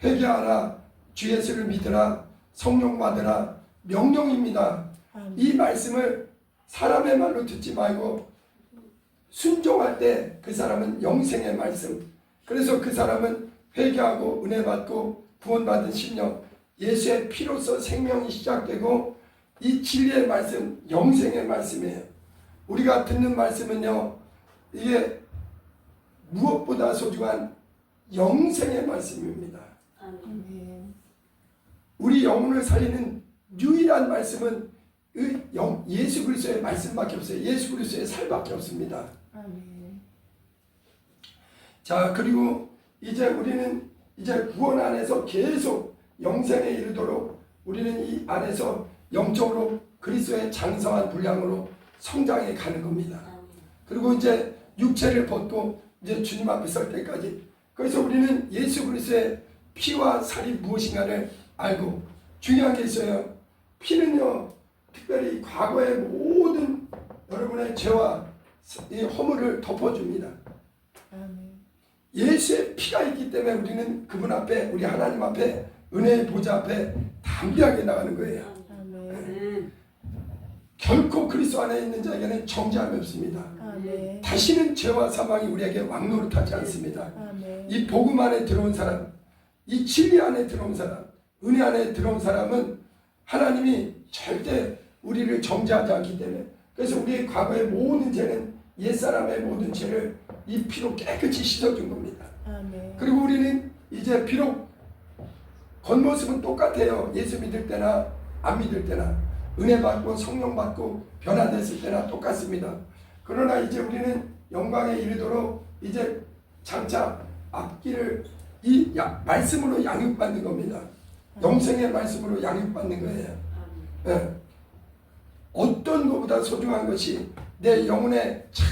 회개하라, 주 예수를 믿으라, 성령 받으라, 명령입니다. 아멘. 이 말씀을 사람의 말로 듣지 말고 순종할 때 그 사람은 영생의 말씀. 그래서 그 사람은 회개하고 은혜 받고 구원받은 심령, 예수의 피로서 생명이 시작되고, 이 진리의 말씀, 영생의 말씀이에요. 우리가 듣는 말씀은요, 이게 무엇보다 소중한 영생의 말씀입니다. 아멘. 우리 영혼을 살리는 유일한 말씀은 예수 그리스도의 말씀밖에 없어요. 예수 그리스도의 살밖에 없습니다. 아멘. 자, 그리고 이제 우리는 이제 구원 안에서 계속 영생에 이르도록 우리는 이 안에서 영적으로 그리스도의 장성한 분량으로 성장해 가는 겁니다. 그리고 이제 육체를 벗고 이제 주님 앞에 설 때까지. 그래서 우리는 예수 그리스도의 피와 살이 무엇인가를 알고, 중요한 게 있어요. 피는요, 특별히 과거의 모든 여러분의 죄와 이 허물을 덮어줍니다. 아멘. 예수의 피가 있기 때문에 우리는 그분 앞에, 우리 하나님 앞에, 은혜의 보좌 앞에 담대하게 나가는 거예요. 아멘. 결코 그리스도 안에 있는 자에게는 정죄함이 없습니다. 아멘. 다시는 죄와 사망이 우리에게 왕노릇하지 않습니다. 아멘. 이 복음 안에 들어온 사람, 이 진리 안에 들어온 사람, 은혜 안에 들어온 사람은 하나님이 절대 우리를 정죄하지 않기 때문에, 그래서 우리의 과거의 모든 죄는, 옛사람의 모든 죄를 이 피로 깨끗이 씻어준 겁니다. 아멘. 그리고 우리는 이제 비록 겉모습은 똑같아요. 예수 믿을 때나 안 믿을 때나, 은혜 받고 성령 받고 변화됐을 때나 똑같습니다. 그러나 이제 우리는 영광에 이르도록 이제 장차 앞길을 이 말씀으로 양육받는 겁니다. 영생의 말씀으로 양육받는 거예요. 네. 어떤 것보다 소중한 것이 내 영혼의 참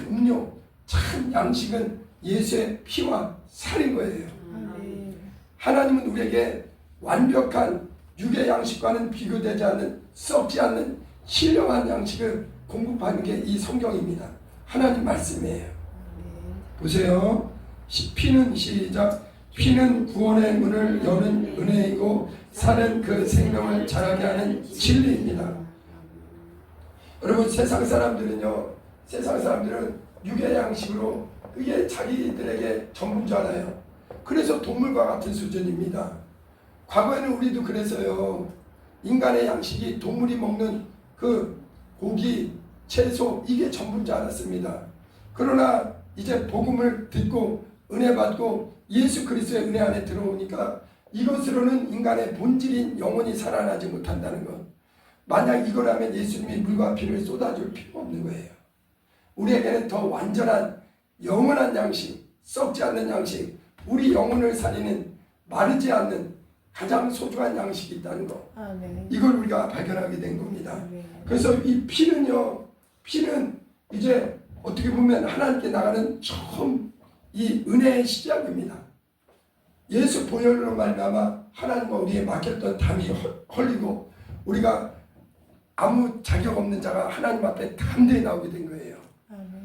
음료, 참 양식은 예수의 피와 살인 거예요. 아멘. 하나님은 우리에게 완벽한 육의 양식과는 비교되지 않는 썩지 않는 신령한 양식을 공급하는 게 이 성경입니다. 하나님 말씀이에요. 보세요. 피는 시작. 피는 구원의 문을 여는 은혜이고 살은 그 생명을 자라게 하는 진리입니다. 여러분 세상 사람들은 육의 양식으로 그게 자기들에게 전부인 줄 알아요. 그래서 동물과 같은 수준입니다. 과거에는 우리도 그래서요. 인간의 양식이 동물이 먹는 그 고기, 채소 이게 전부인 줄 알았습니다. 그러나 이제 복음을 듣고 은혜 받고 예수 그리스도의 은혜 안에 들어오니까 이것으로는 인간의 본질인 영혼이 살아나지 못한다는 것. 만약 이거라면 예수님이 물과 피를 쏟아줄 필요가 없는 거예요. 우리에게는 더 완전한 영원한 양식, 썩지 않는 양식, 우리 영혼을 살리는 마르지 않는 가장 소중한 양식이 있다는 거. 이걸 우리가 발견하게 된 겁니다. 그래서 이 피는요, 피는 이제 어떻게 보면 하나님께 나가는 처음 이 은혜의 시작입니다. 예수 보혈로 말미암아 하나님과 우리의 맡겼던 담이 헐리고 우리가 아무 자격 없는 자가 하나님 앞에 담대히 나오게 된 거예요.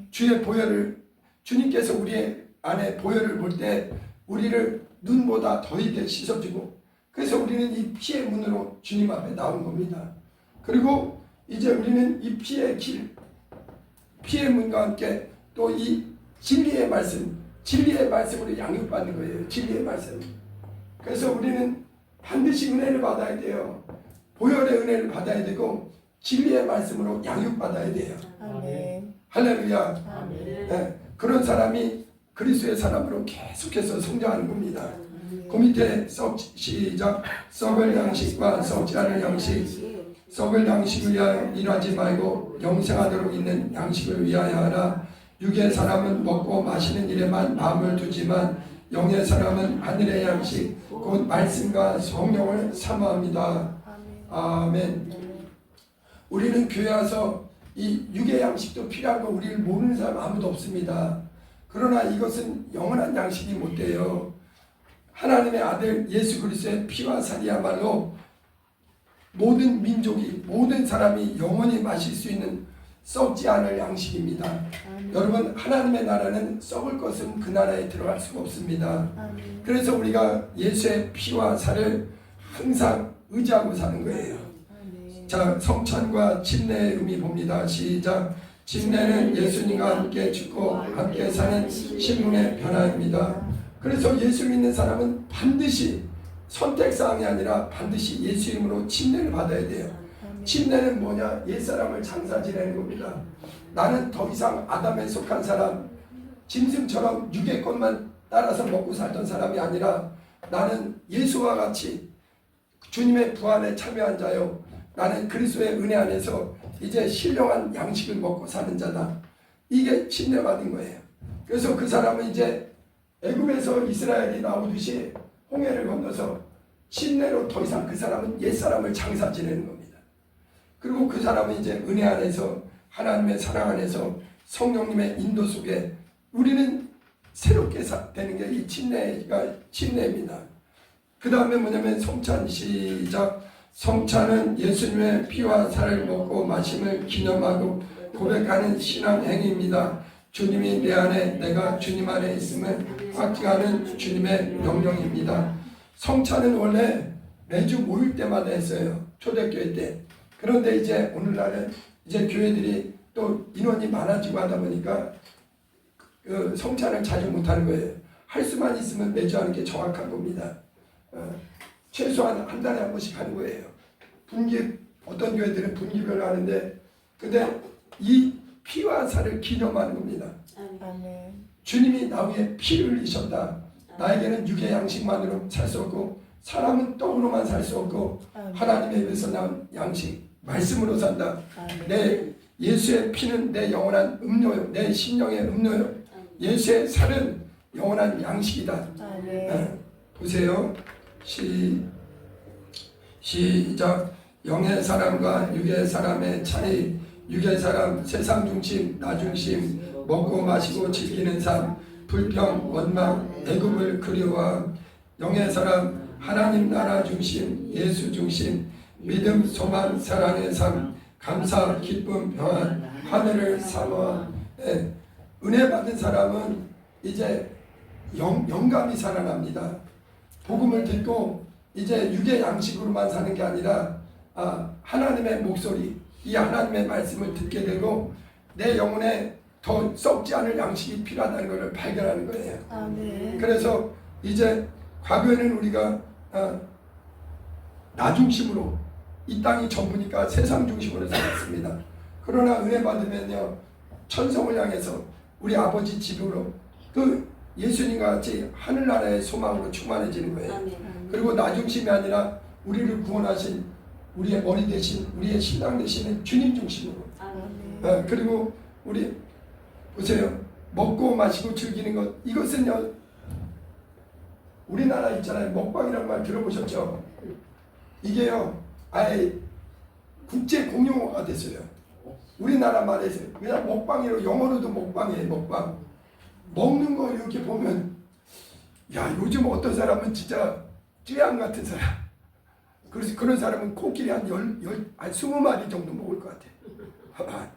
주의 보혈을 주님께서 우리 안에 보혈을 볼 때 우리를 눈보다 더 이게 씻어주고 그래서 우리는 이 피의 문으로 주님 앞에 나온 겁니다. 그리고 이제 우리는 이 피의 길, 피의 문과 함께 또 이 진리의 말씀, 진리의 말씀으로 양육받는 거예요. 진리의 말씀. 그래서 우리는 반드시 은혜를 받아야 돼요. 보혈의 은혜를 받아야 되고 진리의 말씀으로 양육받아야 돼요. 할렐루야. 네, 그런 사람이 그리스도의 사람으로 계속해서 성장하는 겁니다. 그 밑에 시작. 썩을 양식과 썩지 않을 양식. 썩을 양식을 위하여 일하지 말고 영생하도록 있는 양식을 위하여 하라. 육의 사람은 먹고 마시는 일에만 마음을 두지만 영의 사람은 하늘의 양식 곧 말씀과 성령을 사모합니다. 아멘. 우리는 교회 와서 이 육의 양식도 필요한 거 우리를 모르는 사람 아무도 없습니다. 그러나 이것은 영원한 양식이 못 돼요. 하나님의 아들 예수 그리스도의 피와 살이야말로 모든 민족이 모든 사람이 영원히 마실 수 있는 썩지 않을 양식입니다. 여러분 하나님의 나라는 썩을 것은 그 나라에 들어갈 수가 없습니다. 그래서 우리가 예수의 피와 살을 항상 의지하고 사는 거예요. 자, 성찬과 침례의 의미 봅니다. 시작. 침례는 예수님과 함께 죽고 함께 사는 신분의 변화입니다. 그래서 예수 믿는 사람은 반드시 선택사항이 아니라 반드시 예수 이름으로 침례를 받아야 돼요. 침례는 뭐냐? 옛사람을 장사 지내는 겁니다. 나는 더 이상 아담에 속한 사람, 짐승처럼 육의 것만 따라서 먹고 살던 사람이 아니라 나는 예수와 같이 주님의 부활에 참여한 자요. 나는 그리스도의 은혜 안에서 이제 신령한 양식을 먹고 사는 자다. 이게 침례받은 거예요. 그래서 그 사람은 이제 애굽에서 이스라엘이 나오듯이 홍해를 건너서 침례로 더 이상 그 사람은 옛사람을 장사 지내는 겁니다. 그리고 그 사람은 이제 은혜 안에서 하나님의 사랑 안에서 성령님의 인도 속에 우리는 새롭게 되는 게 이 침례입니다. 그 다음에 뭐냐면 성찬 시작. 성찬은 예수님의 피와 살을 먹고 마심을 기념하고 고백하는 신앙 행위입니다. 주님이 내 안에 내가 주님 안에 있음을 확증하는 주님의 명령입니다. 성찬은 원래 매주 모일 때마다 했어요. 초대교회 때. 그런데 이제 오늘날은 이제 교회들이 또 인원이 많아지고 하다 보니까 그 성찬을 자주 못하는 거예요. 할 수만 있으면 매주 하는 게 정확한 겁니다. 최소한 한 달에 한 번씩 하는 거예요. 분기 어떤 교회들은 분기별로 하는데 근데 이 피와 살을 기념하는 겁니다. 주님이 나 위에 피를 흘리셨다. 나에게는 육의 양식만으로 살 수 없고 사람은 떡으로만 살 수 없고 하나님의 입에서 나온 양식 말씀으로 산다. 내 예수의 피는 내 영원한 음료요. 내 심령의 음료요. 예수의 살은 영원한 양식이다. 보세요. 시작. 영의 사람과 육의 사람의 차이. 육의 사람 세상 중심, 나 중심, 먹고 마시고 즐기는 삶, 불평, 원망, 애굽을 그리워함. 영의 사람 하나님 나라 중심, 예수 중심, 믿음, 소망, 사랑의 삶, 감사, 기쁨, 평안, 하늘을 사모한 은혜 받은 사람은 이제 영감이 살아납니다. 복음을 듣고 이제 육의 양식으로만 사는 게 아니라 하나님의 목소리, 이 하나님의 말씀을 듣게 되고 내 영혼에 더 썩지 않을 양식이 필요하다는 것을 발견하는 거예요. 아멘. 그래서 이제 과거에는 우리가 나 중심으로 이 땅이 전부니까 세상 중심으로 살았습니다. 그러나 은혜 받으면요 천성을 향해서 우리 아버지 집으로 그 예수님과 같이 하늘나라의 소망으로 충만해지는 거예요. 그리고 나 중심이 아니라 우리를 구원하신 우리의 머리 대신 우리의 신앙 대신에 주님 중심으로. 그리고 우리 보세요. 먹고 마시고 즐기는 것 이것은요 우리나라 있잖아요. 먹방이라는 말 들어보셨죠? 이게요 아예 국제 공용어가 됐어요. 우리나라 말에서 그냥 먹방이로 영어로도 먹방이에요. 먹방. 먹는 거 이렇게 보면 야 요즘 어떤 사람은 진짜 쯔양 같은 사람. 그래서 그런 사람은 코끼리 한 20마리 정도 먹을 것 같아.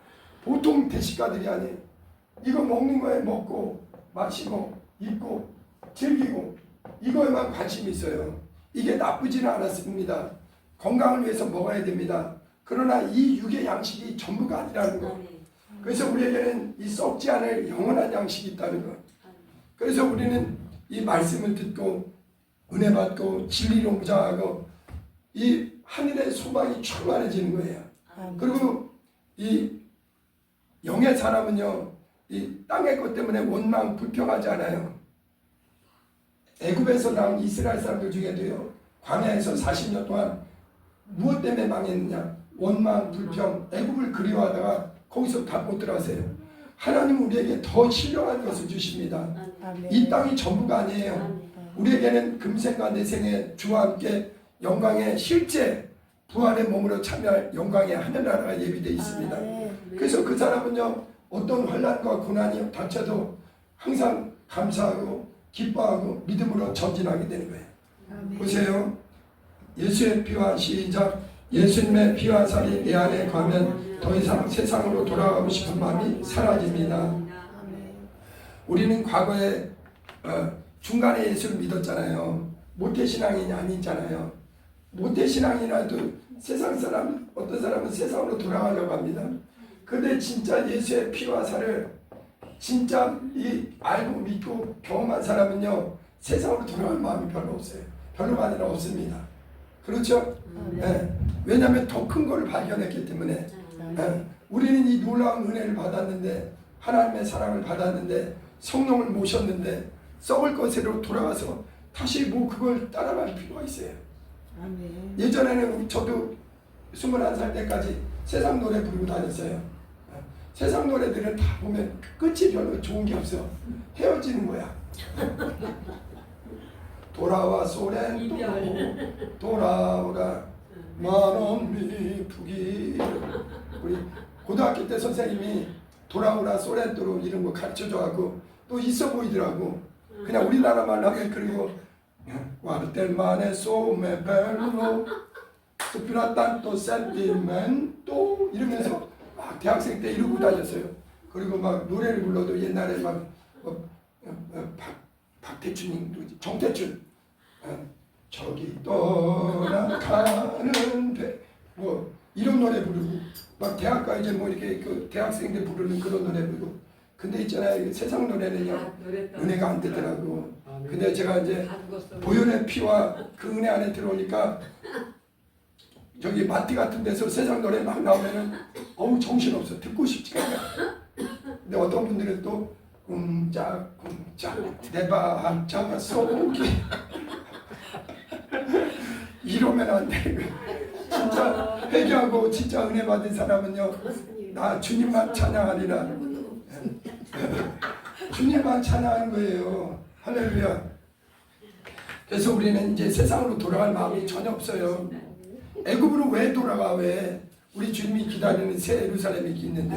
보통 대식가들이 아니에요. 이거 먹는 거에 먹고 마시고 입고 즐기고 이거에만 관심이 있어요. 이게 나쁘지는 않았습니다. 건강을 위해서 먹어야 됩니다. 그러나 이 육의 양식이 전부가 아니라는 거. 그래서 우리에게는 이 썩지 않을 영원한 양식이 있다는 거. 그래서 우리는 이 말씀을 듣고 은혜 받고 진리로 무장하고 이 하늘의 소망이 충만해지는 거예요. 그리고 이 영의 사람은요 이 땅의 것 때문에 원망 불평하지 않아요. 애굽에서 나온 이스라엘 사람들 중에도요 광야에서 40년 동안 무엇 때문에 망했느냐 원망 불평 애굽을 그리워하다가 거기서 다 못 들어가세요. 하나님은 우리에게 더 신령한 것을 주십니다. 이 땅이 전부가 아니에요. 우리에게는 금생과 내생에 주와 함께 영광의 실제 부활의 몸으로 참여할 영광의 하늘나라가 예비되어 있습니다. 그래서 그 사람은요 어떤 환난과 고난이 닥쳐도 항상 감사하고 기뻐하고 믿음으로 전진하게 되는 거예요. 보세요. 예수의 피와 시작. 예수님의 피와 살이 내 안에 가면 더 이상 세상으로 돌아가고 싶은 마음이 사라집니다. 우리는 과거에 중간에 예수를 믿었잖아요. 모태신앙이 아니잖아요. 모태신앙이라도 세상 사람 어떤 사람은 세상으로 돌아가려고 합니다. 근데 진짜 예수의 피와 살을 진짜 이 알고 믿고 경험한 사람은요 세상으로 돌아갈 마음이 별로 없어요. 별로가 아니라 없습니다. 그렇죠? 네. 왜냐하면 더 큰 거를 발견했기 때문에 네. 우리는 이 놀라운 은혜를 받았는데 하나님의 사랑을 받았는데 성령을 모셨는데 썩을 것으로 돌아가서 다시 뭐 그걸 따라갈 필요가 있어요. 예전에는 저도 21살 때까지 세상 노래 부르고 다녔어요. 세상 노래들은 다 보면 끝이 별로 좋은 게 없어. 헤어지는 거야. 돌아와 소렌토 돌아오라 만원 미쁘기. 우리 고등학교 때 선생님이 돌아오라 소렌토로 이런 거 가르쳐줘갖고 또 있어 보이더라고. 그냥 우리나라 말로 하면 그리고 구아르텔만의 소메벨로 스피라 tanto sentimento 이러면서 막 대학생 때 이러고 다녔어요. 그리고 막 노래를 불러도 옛날에 막 박태춘, 정태춘 저기 떠나가는 배 뭐 이런 노래 부르고 막 대학가 이제 뭐 이렇게 그 대학생들 부르는 그런 노래 부르고. 근데 있잖아요 세상 노래는요 은혜가 안 되더라고. 근데 제가 이제 보혈의 피와 그 은혜 안에 들어오니까 저기 마트 같은 데서 세상 노래 막 나오면은 어우 정신없어. 듣고 싶지가 않아. 근데 어떤 분들은 또 쿵짝 내 밤자가 쏘기 이러면 안 돼. 진짜 회개하고 진짜 은혜 받은 사람은요 나 주님만 찬양하리라. 주님만 찬양하는 거예요. 할렐루야. 그래서 우리는 이제 세상으로 돌아갈 마음이 전혀 없어요. 애굽으로 왜 돌아가? 왜? 우리 주님이 기다리는 새 예루살렘이 있는데.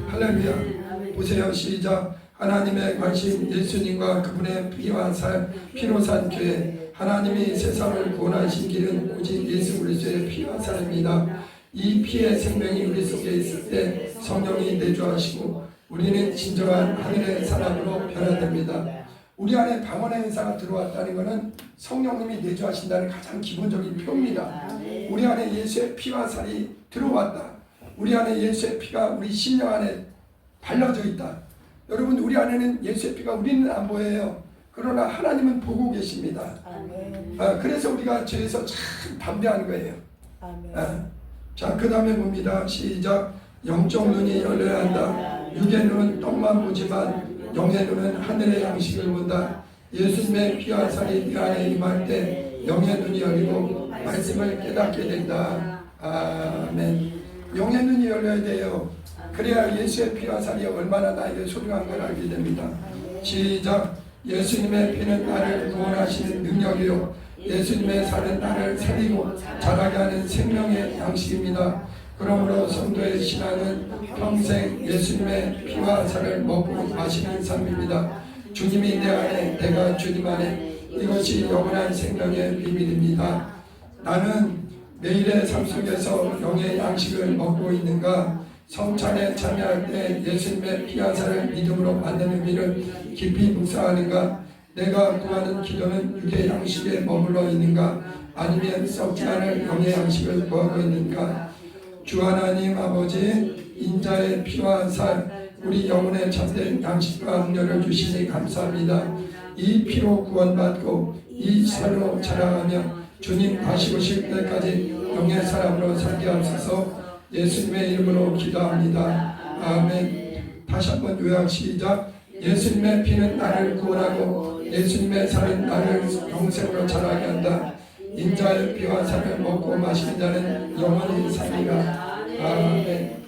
할렐루야. 보세요. 시작. 하나님의 관심 예수님과 그분의 피와 살 피로 산 교회 하나님이 세상을 구원하신 길은 오직 예수 그리스도의 피와 살입니다. 이 피의 생명이 우리 속에 있을 때 성령이 내주하시고 우리는 진정한 하늘의 사람으로 변화됩니다. 우리 안에 방언의 은사가 들어왔다는 것은 성령님이 내주하신다는 가장 기본적인 표입니다. 우리 안에 예수의 피와 살이 들어왔다. 우리 안에 예수의 피가 우리 심령 안에 발라져 있다. 여러분, 우리 안에는 예수의 피가 우리는 안 보여요. 그러나 하나님은 보고 계십니다. 그래서 우리가 죄에서 참 담대한 거예요. 자, 그 다음에 봅니다. 시작. 영적 눈이 열려야 한다. 육의 눈은 떡만 보지만 영의 눈은 하늘의 양식을 본다. 예수님의 피와 살이 네 안에 임할 때 영의 눈이 열리고 말씀을 깨닫게 된다. 아멘. 영의 눈이 열려야 돼요. 그래야 예수의 피와 살이 얼마나 나에게 소중한 걸 알게 됩니다. 시작. 예수님의 피는 나를 구원하시는 능력이요 예수님의 살은 나를 살리고 자라게 하는 생명의 양식입니다. 그러므로 성도의 신앙은 평생 예수님의 피와 살을 먹고 마시는 삶입니다. 주님이 내 안에, 내가 주님 안에, 이것이 영원한 생명의 비밀입니다. 나는 매일의 삶 속에서 영의 양식을 먹고 있는가? 성찬에 참여할 때 예수님의 피와 살을 믿음으로 받는 의미를 깊이 묵상하는가? 내가 구하는 기도는 육의 양식에 머물러 있는가? 아니면 썩지 않을 영의 양식을 구하고 있는가? 주 하나님 아버지, 인자의 피와 살, 우리 영혼에 참된 양식과 음료를 주시니 감사합니다. 이 피로 구원받고 이 살로 자라가며 주님 다시 오실 때까지 영의 사람으로 살게 하소서. 예수님의 이름으로 기도합니다. 아멘. 다시 한번 요약 시작. 예수님의 피는 나를 구원하고 예수님의 살은 나를 영생으로 자라게 한다. 인자의 피와 살을 먹고 마시는 자는 영원히 살리라. 아멘.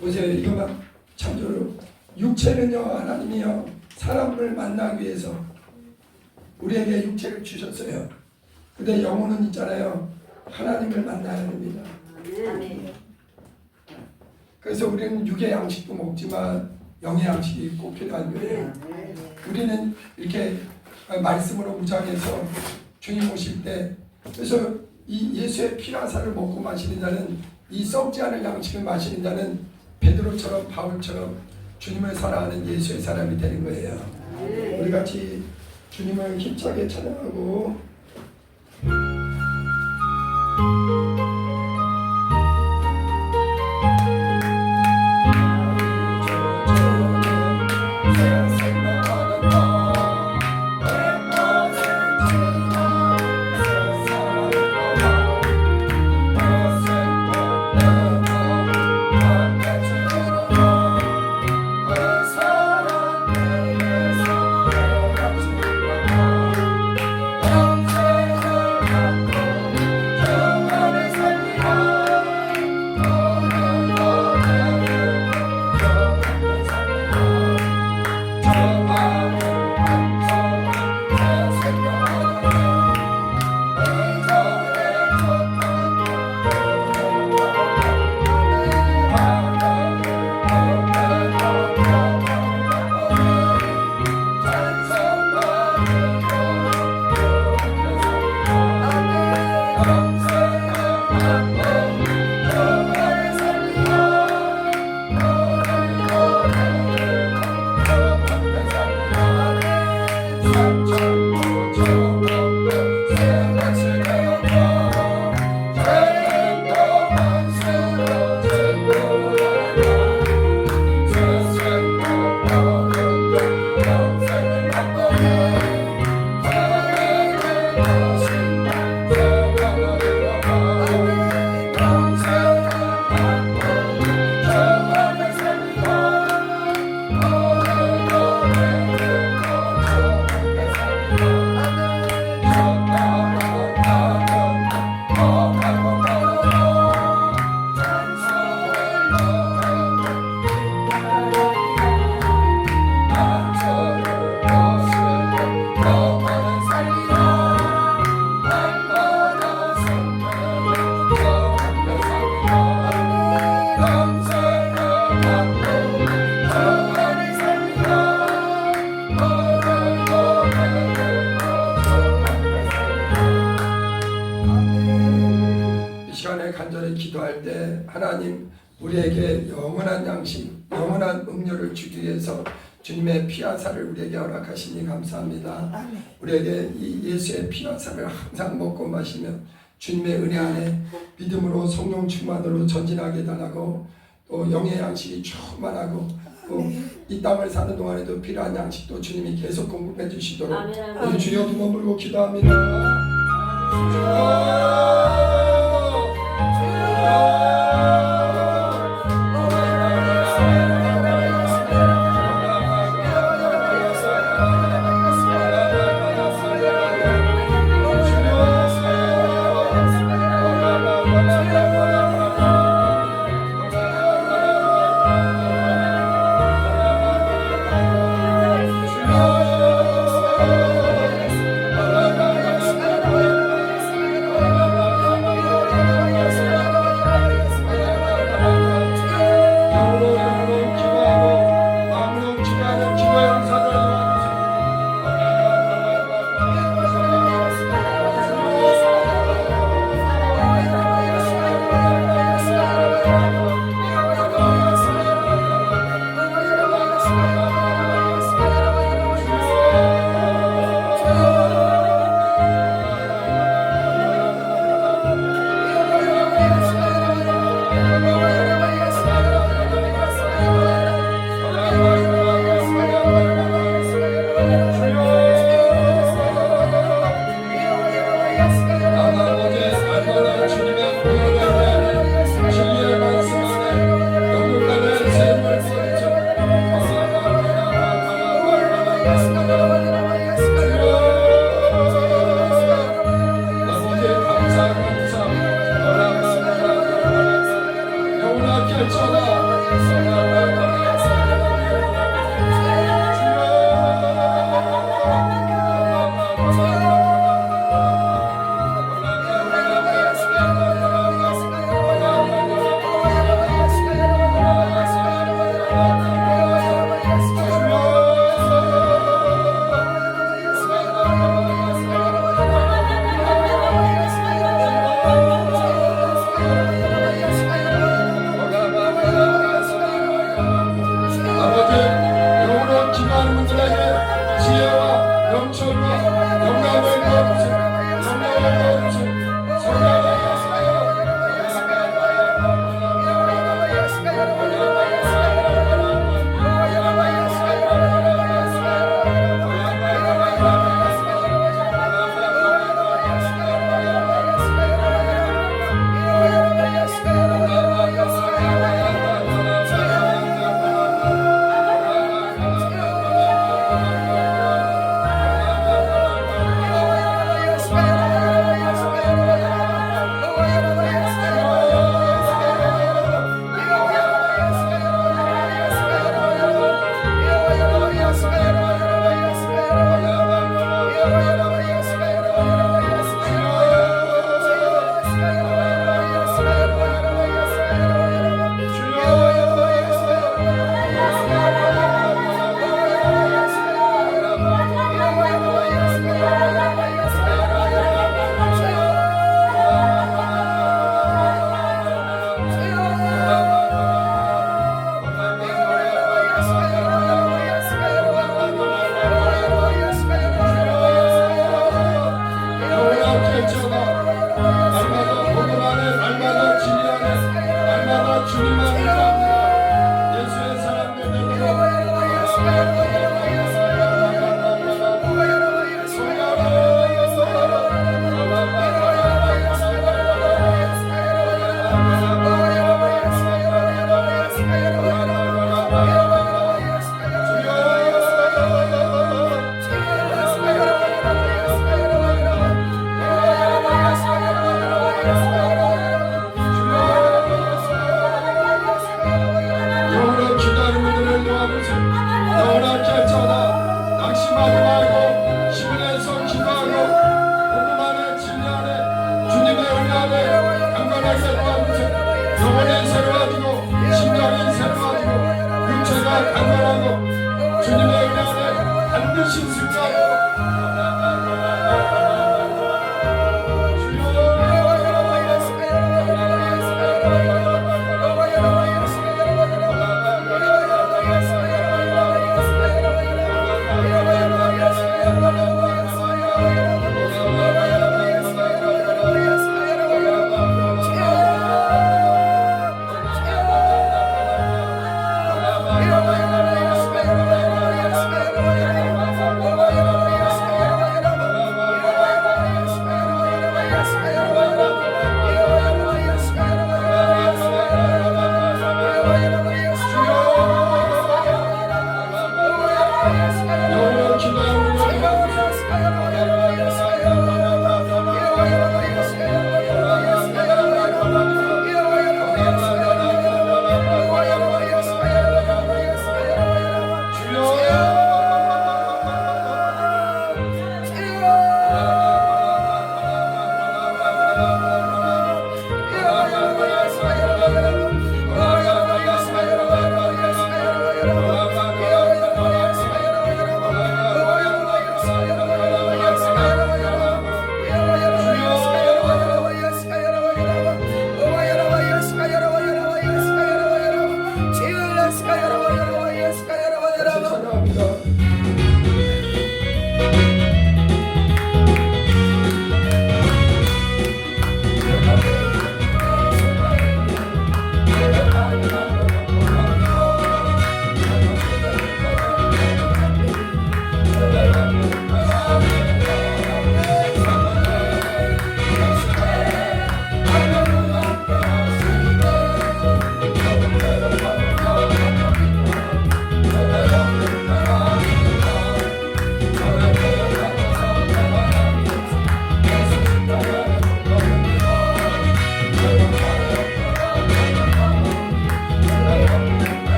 보세요. 이거만 참조로 육체는요, 하나님이요 사람을 만나기 위해서 우리에게 육체를 주셨어요. 근데 영혼은 있잖아요, 하나님을 만나야 됩니다. 그래서 우리는 육의 양식도 먹지만 영의 양식이 꼭 필요한 거예요. 우리는 이렇게 말씀으로 무장해서 주님 오실 때, 그래서 이 예수의 피와 살을 먹고 마시는 자는, 이 썩지 않을 양식을 마시는 자는 베드로처럼 바울처럼 주님을 사랑하는 예수의 사람이 되는 거예요. 우리 같이 주님을 힘차게 찬양하고 시간에 간절히 기도할 때 하나님 우리에게 영원한 양식, 영원한 음료를 주기 위해서 주님의 피와 살을 우리에게 허락하시니 감사합니다. 아멘. 우리에게 이 예수의 피와 살을 항상 먹고 마시며 주님의 은혜 안에 믿음으로 성령 충만으로 전진하게 달라고 또 영의 양식이 충만하고 또 이 땅을 사는 동안에도 필요한 양식도 주님이 계속 공급해 주시도록 우리 주여 두 번 부르고 기도합니다.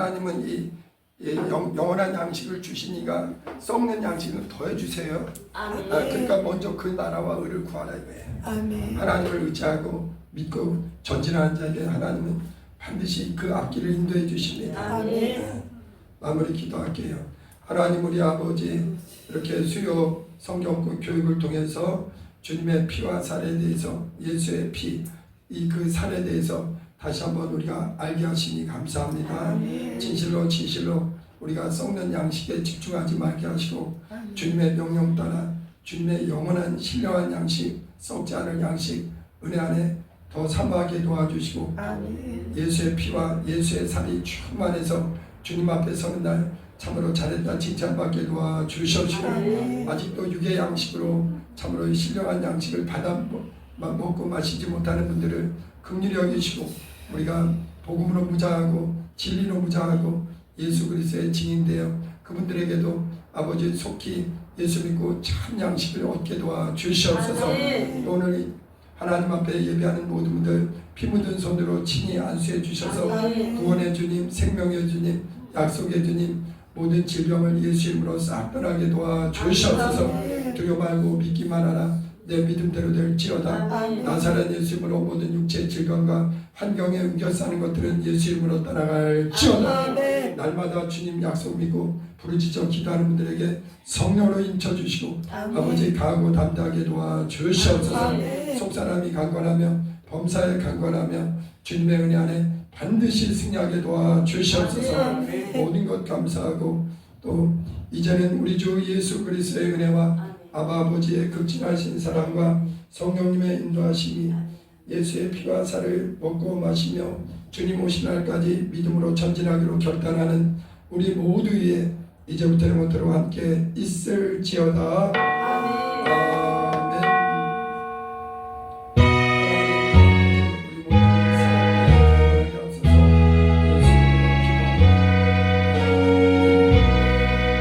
하나님은 이 영원한 양식을 주시니까 썩는 양식을 더해 주세요. 그러니까 먼저 그 나라와 의를 구하라 이거예요. 아멘. 하나님을 의지하고 믿고 전진하는 자에게 하나님은 반드시 그 앞길을 인도해 주십니다. 아멘. 마무리 기도할게요. 하나님 우리 아버지 이렇게 수요 성경 교육을 통해서 주님의 피와 살에 대해서 예수의 피 이 그 살에 대해서 다시 한번 우리가 알게 하시니 감사합니다. 진실로 우리가 썩는 양식에 집중하지 말게 하시고 주님의 명령 따라 주님의 영원한 신령한 양식 썩지 않을 양식 은혜 안에 더 사모하게 도와주시고 아멘. 예수의 피와 예수의 살이 충만해서 주님 앞에 서는 날 참으로 잘했다 칭찬받게 도와주시옵시고 아직도 육의 양식으로 참으로 신령한 양식을 받아 먹고 마시지 못하는 분들을 긍휼히 여기시고 우리가 복음으로 무장하고 진리로 무장하고 예수 그리스도의 증인되어 그분들에게도 아버지 속히 예수 믿고 참 양식을 얻게 도와주시옵소서. 또 오늘 하나님 앞에 예배하는 모든 분들 피 묻은 손으로 친히 안수해 주셔서 구원의 주님, 생명의 주님, 약속의 주님 모든 질병을 예수 이름으로 싹 떠나게 도와주시옵소서. 두려워 말고 믿기만 하라. 내 믿음대로 될지어다. 나사렛 예수 이름으로 모든 육체의 질병과 환경에 옮겨 싸는 것들은 예수 이름으로 떠나갈지어다. 날마다 주님 약속 믿고 부르짖어 기도하는 분들에게 성령으로 인쳐주시고 아버지 가하고 담대하게 도와주시옵소서. 속사람이 강건하며 범사에 강건하며 주님의 은혜 안에 반드시 승리하게 도와주시옵소서. 모든 것 감사하고 또 이제는 우리 주 예수 그리스도의 은혜와 아바 아버지의 극진하신 사랑과 성령님의 인도하심이 예수의 피와 살을 먹고 마시며 주님 오신 날까지 믿음으로 전진하기로 결단하는 우리 모두의 이제부터 영원토록 함께 있을지어다. 아멘.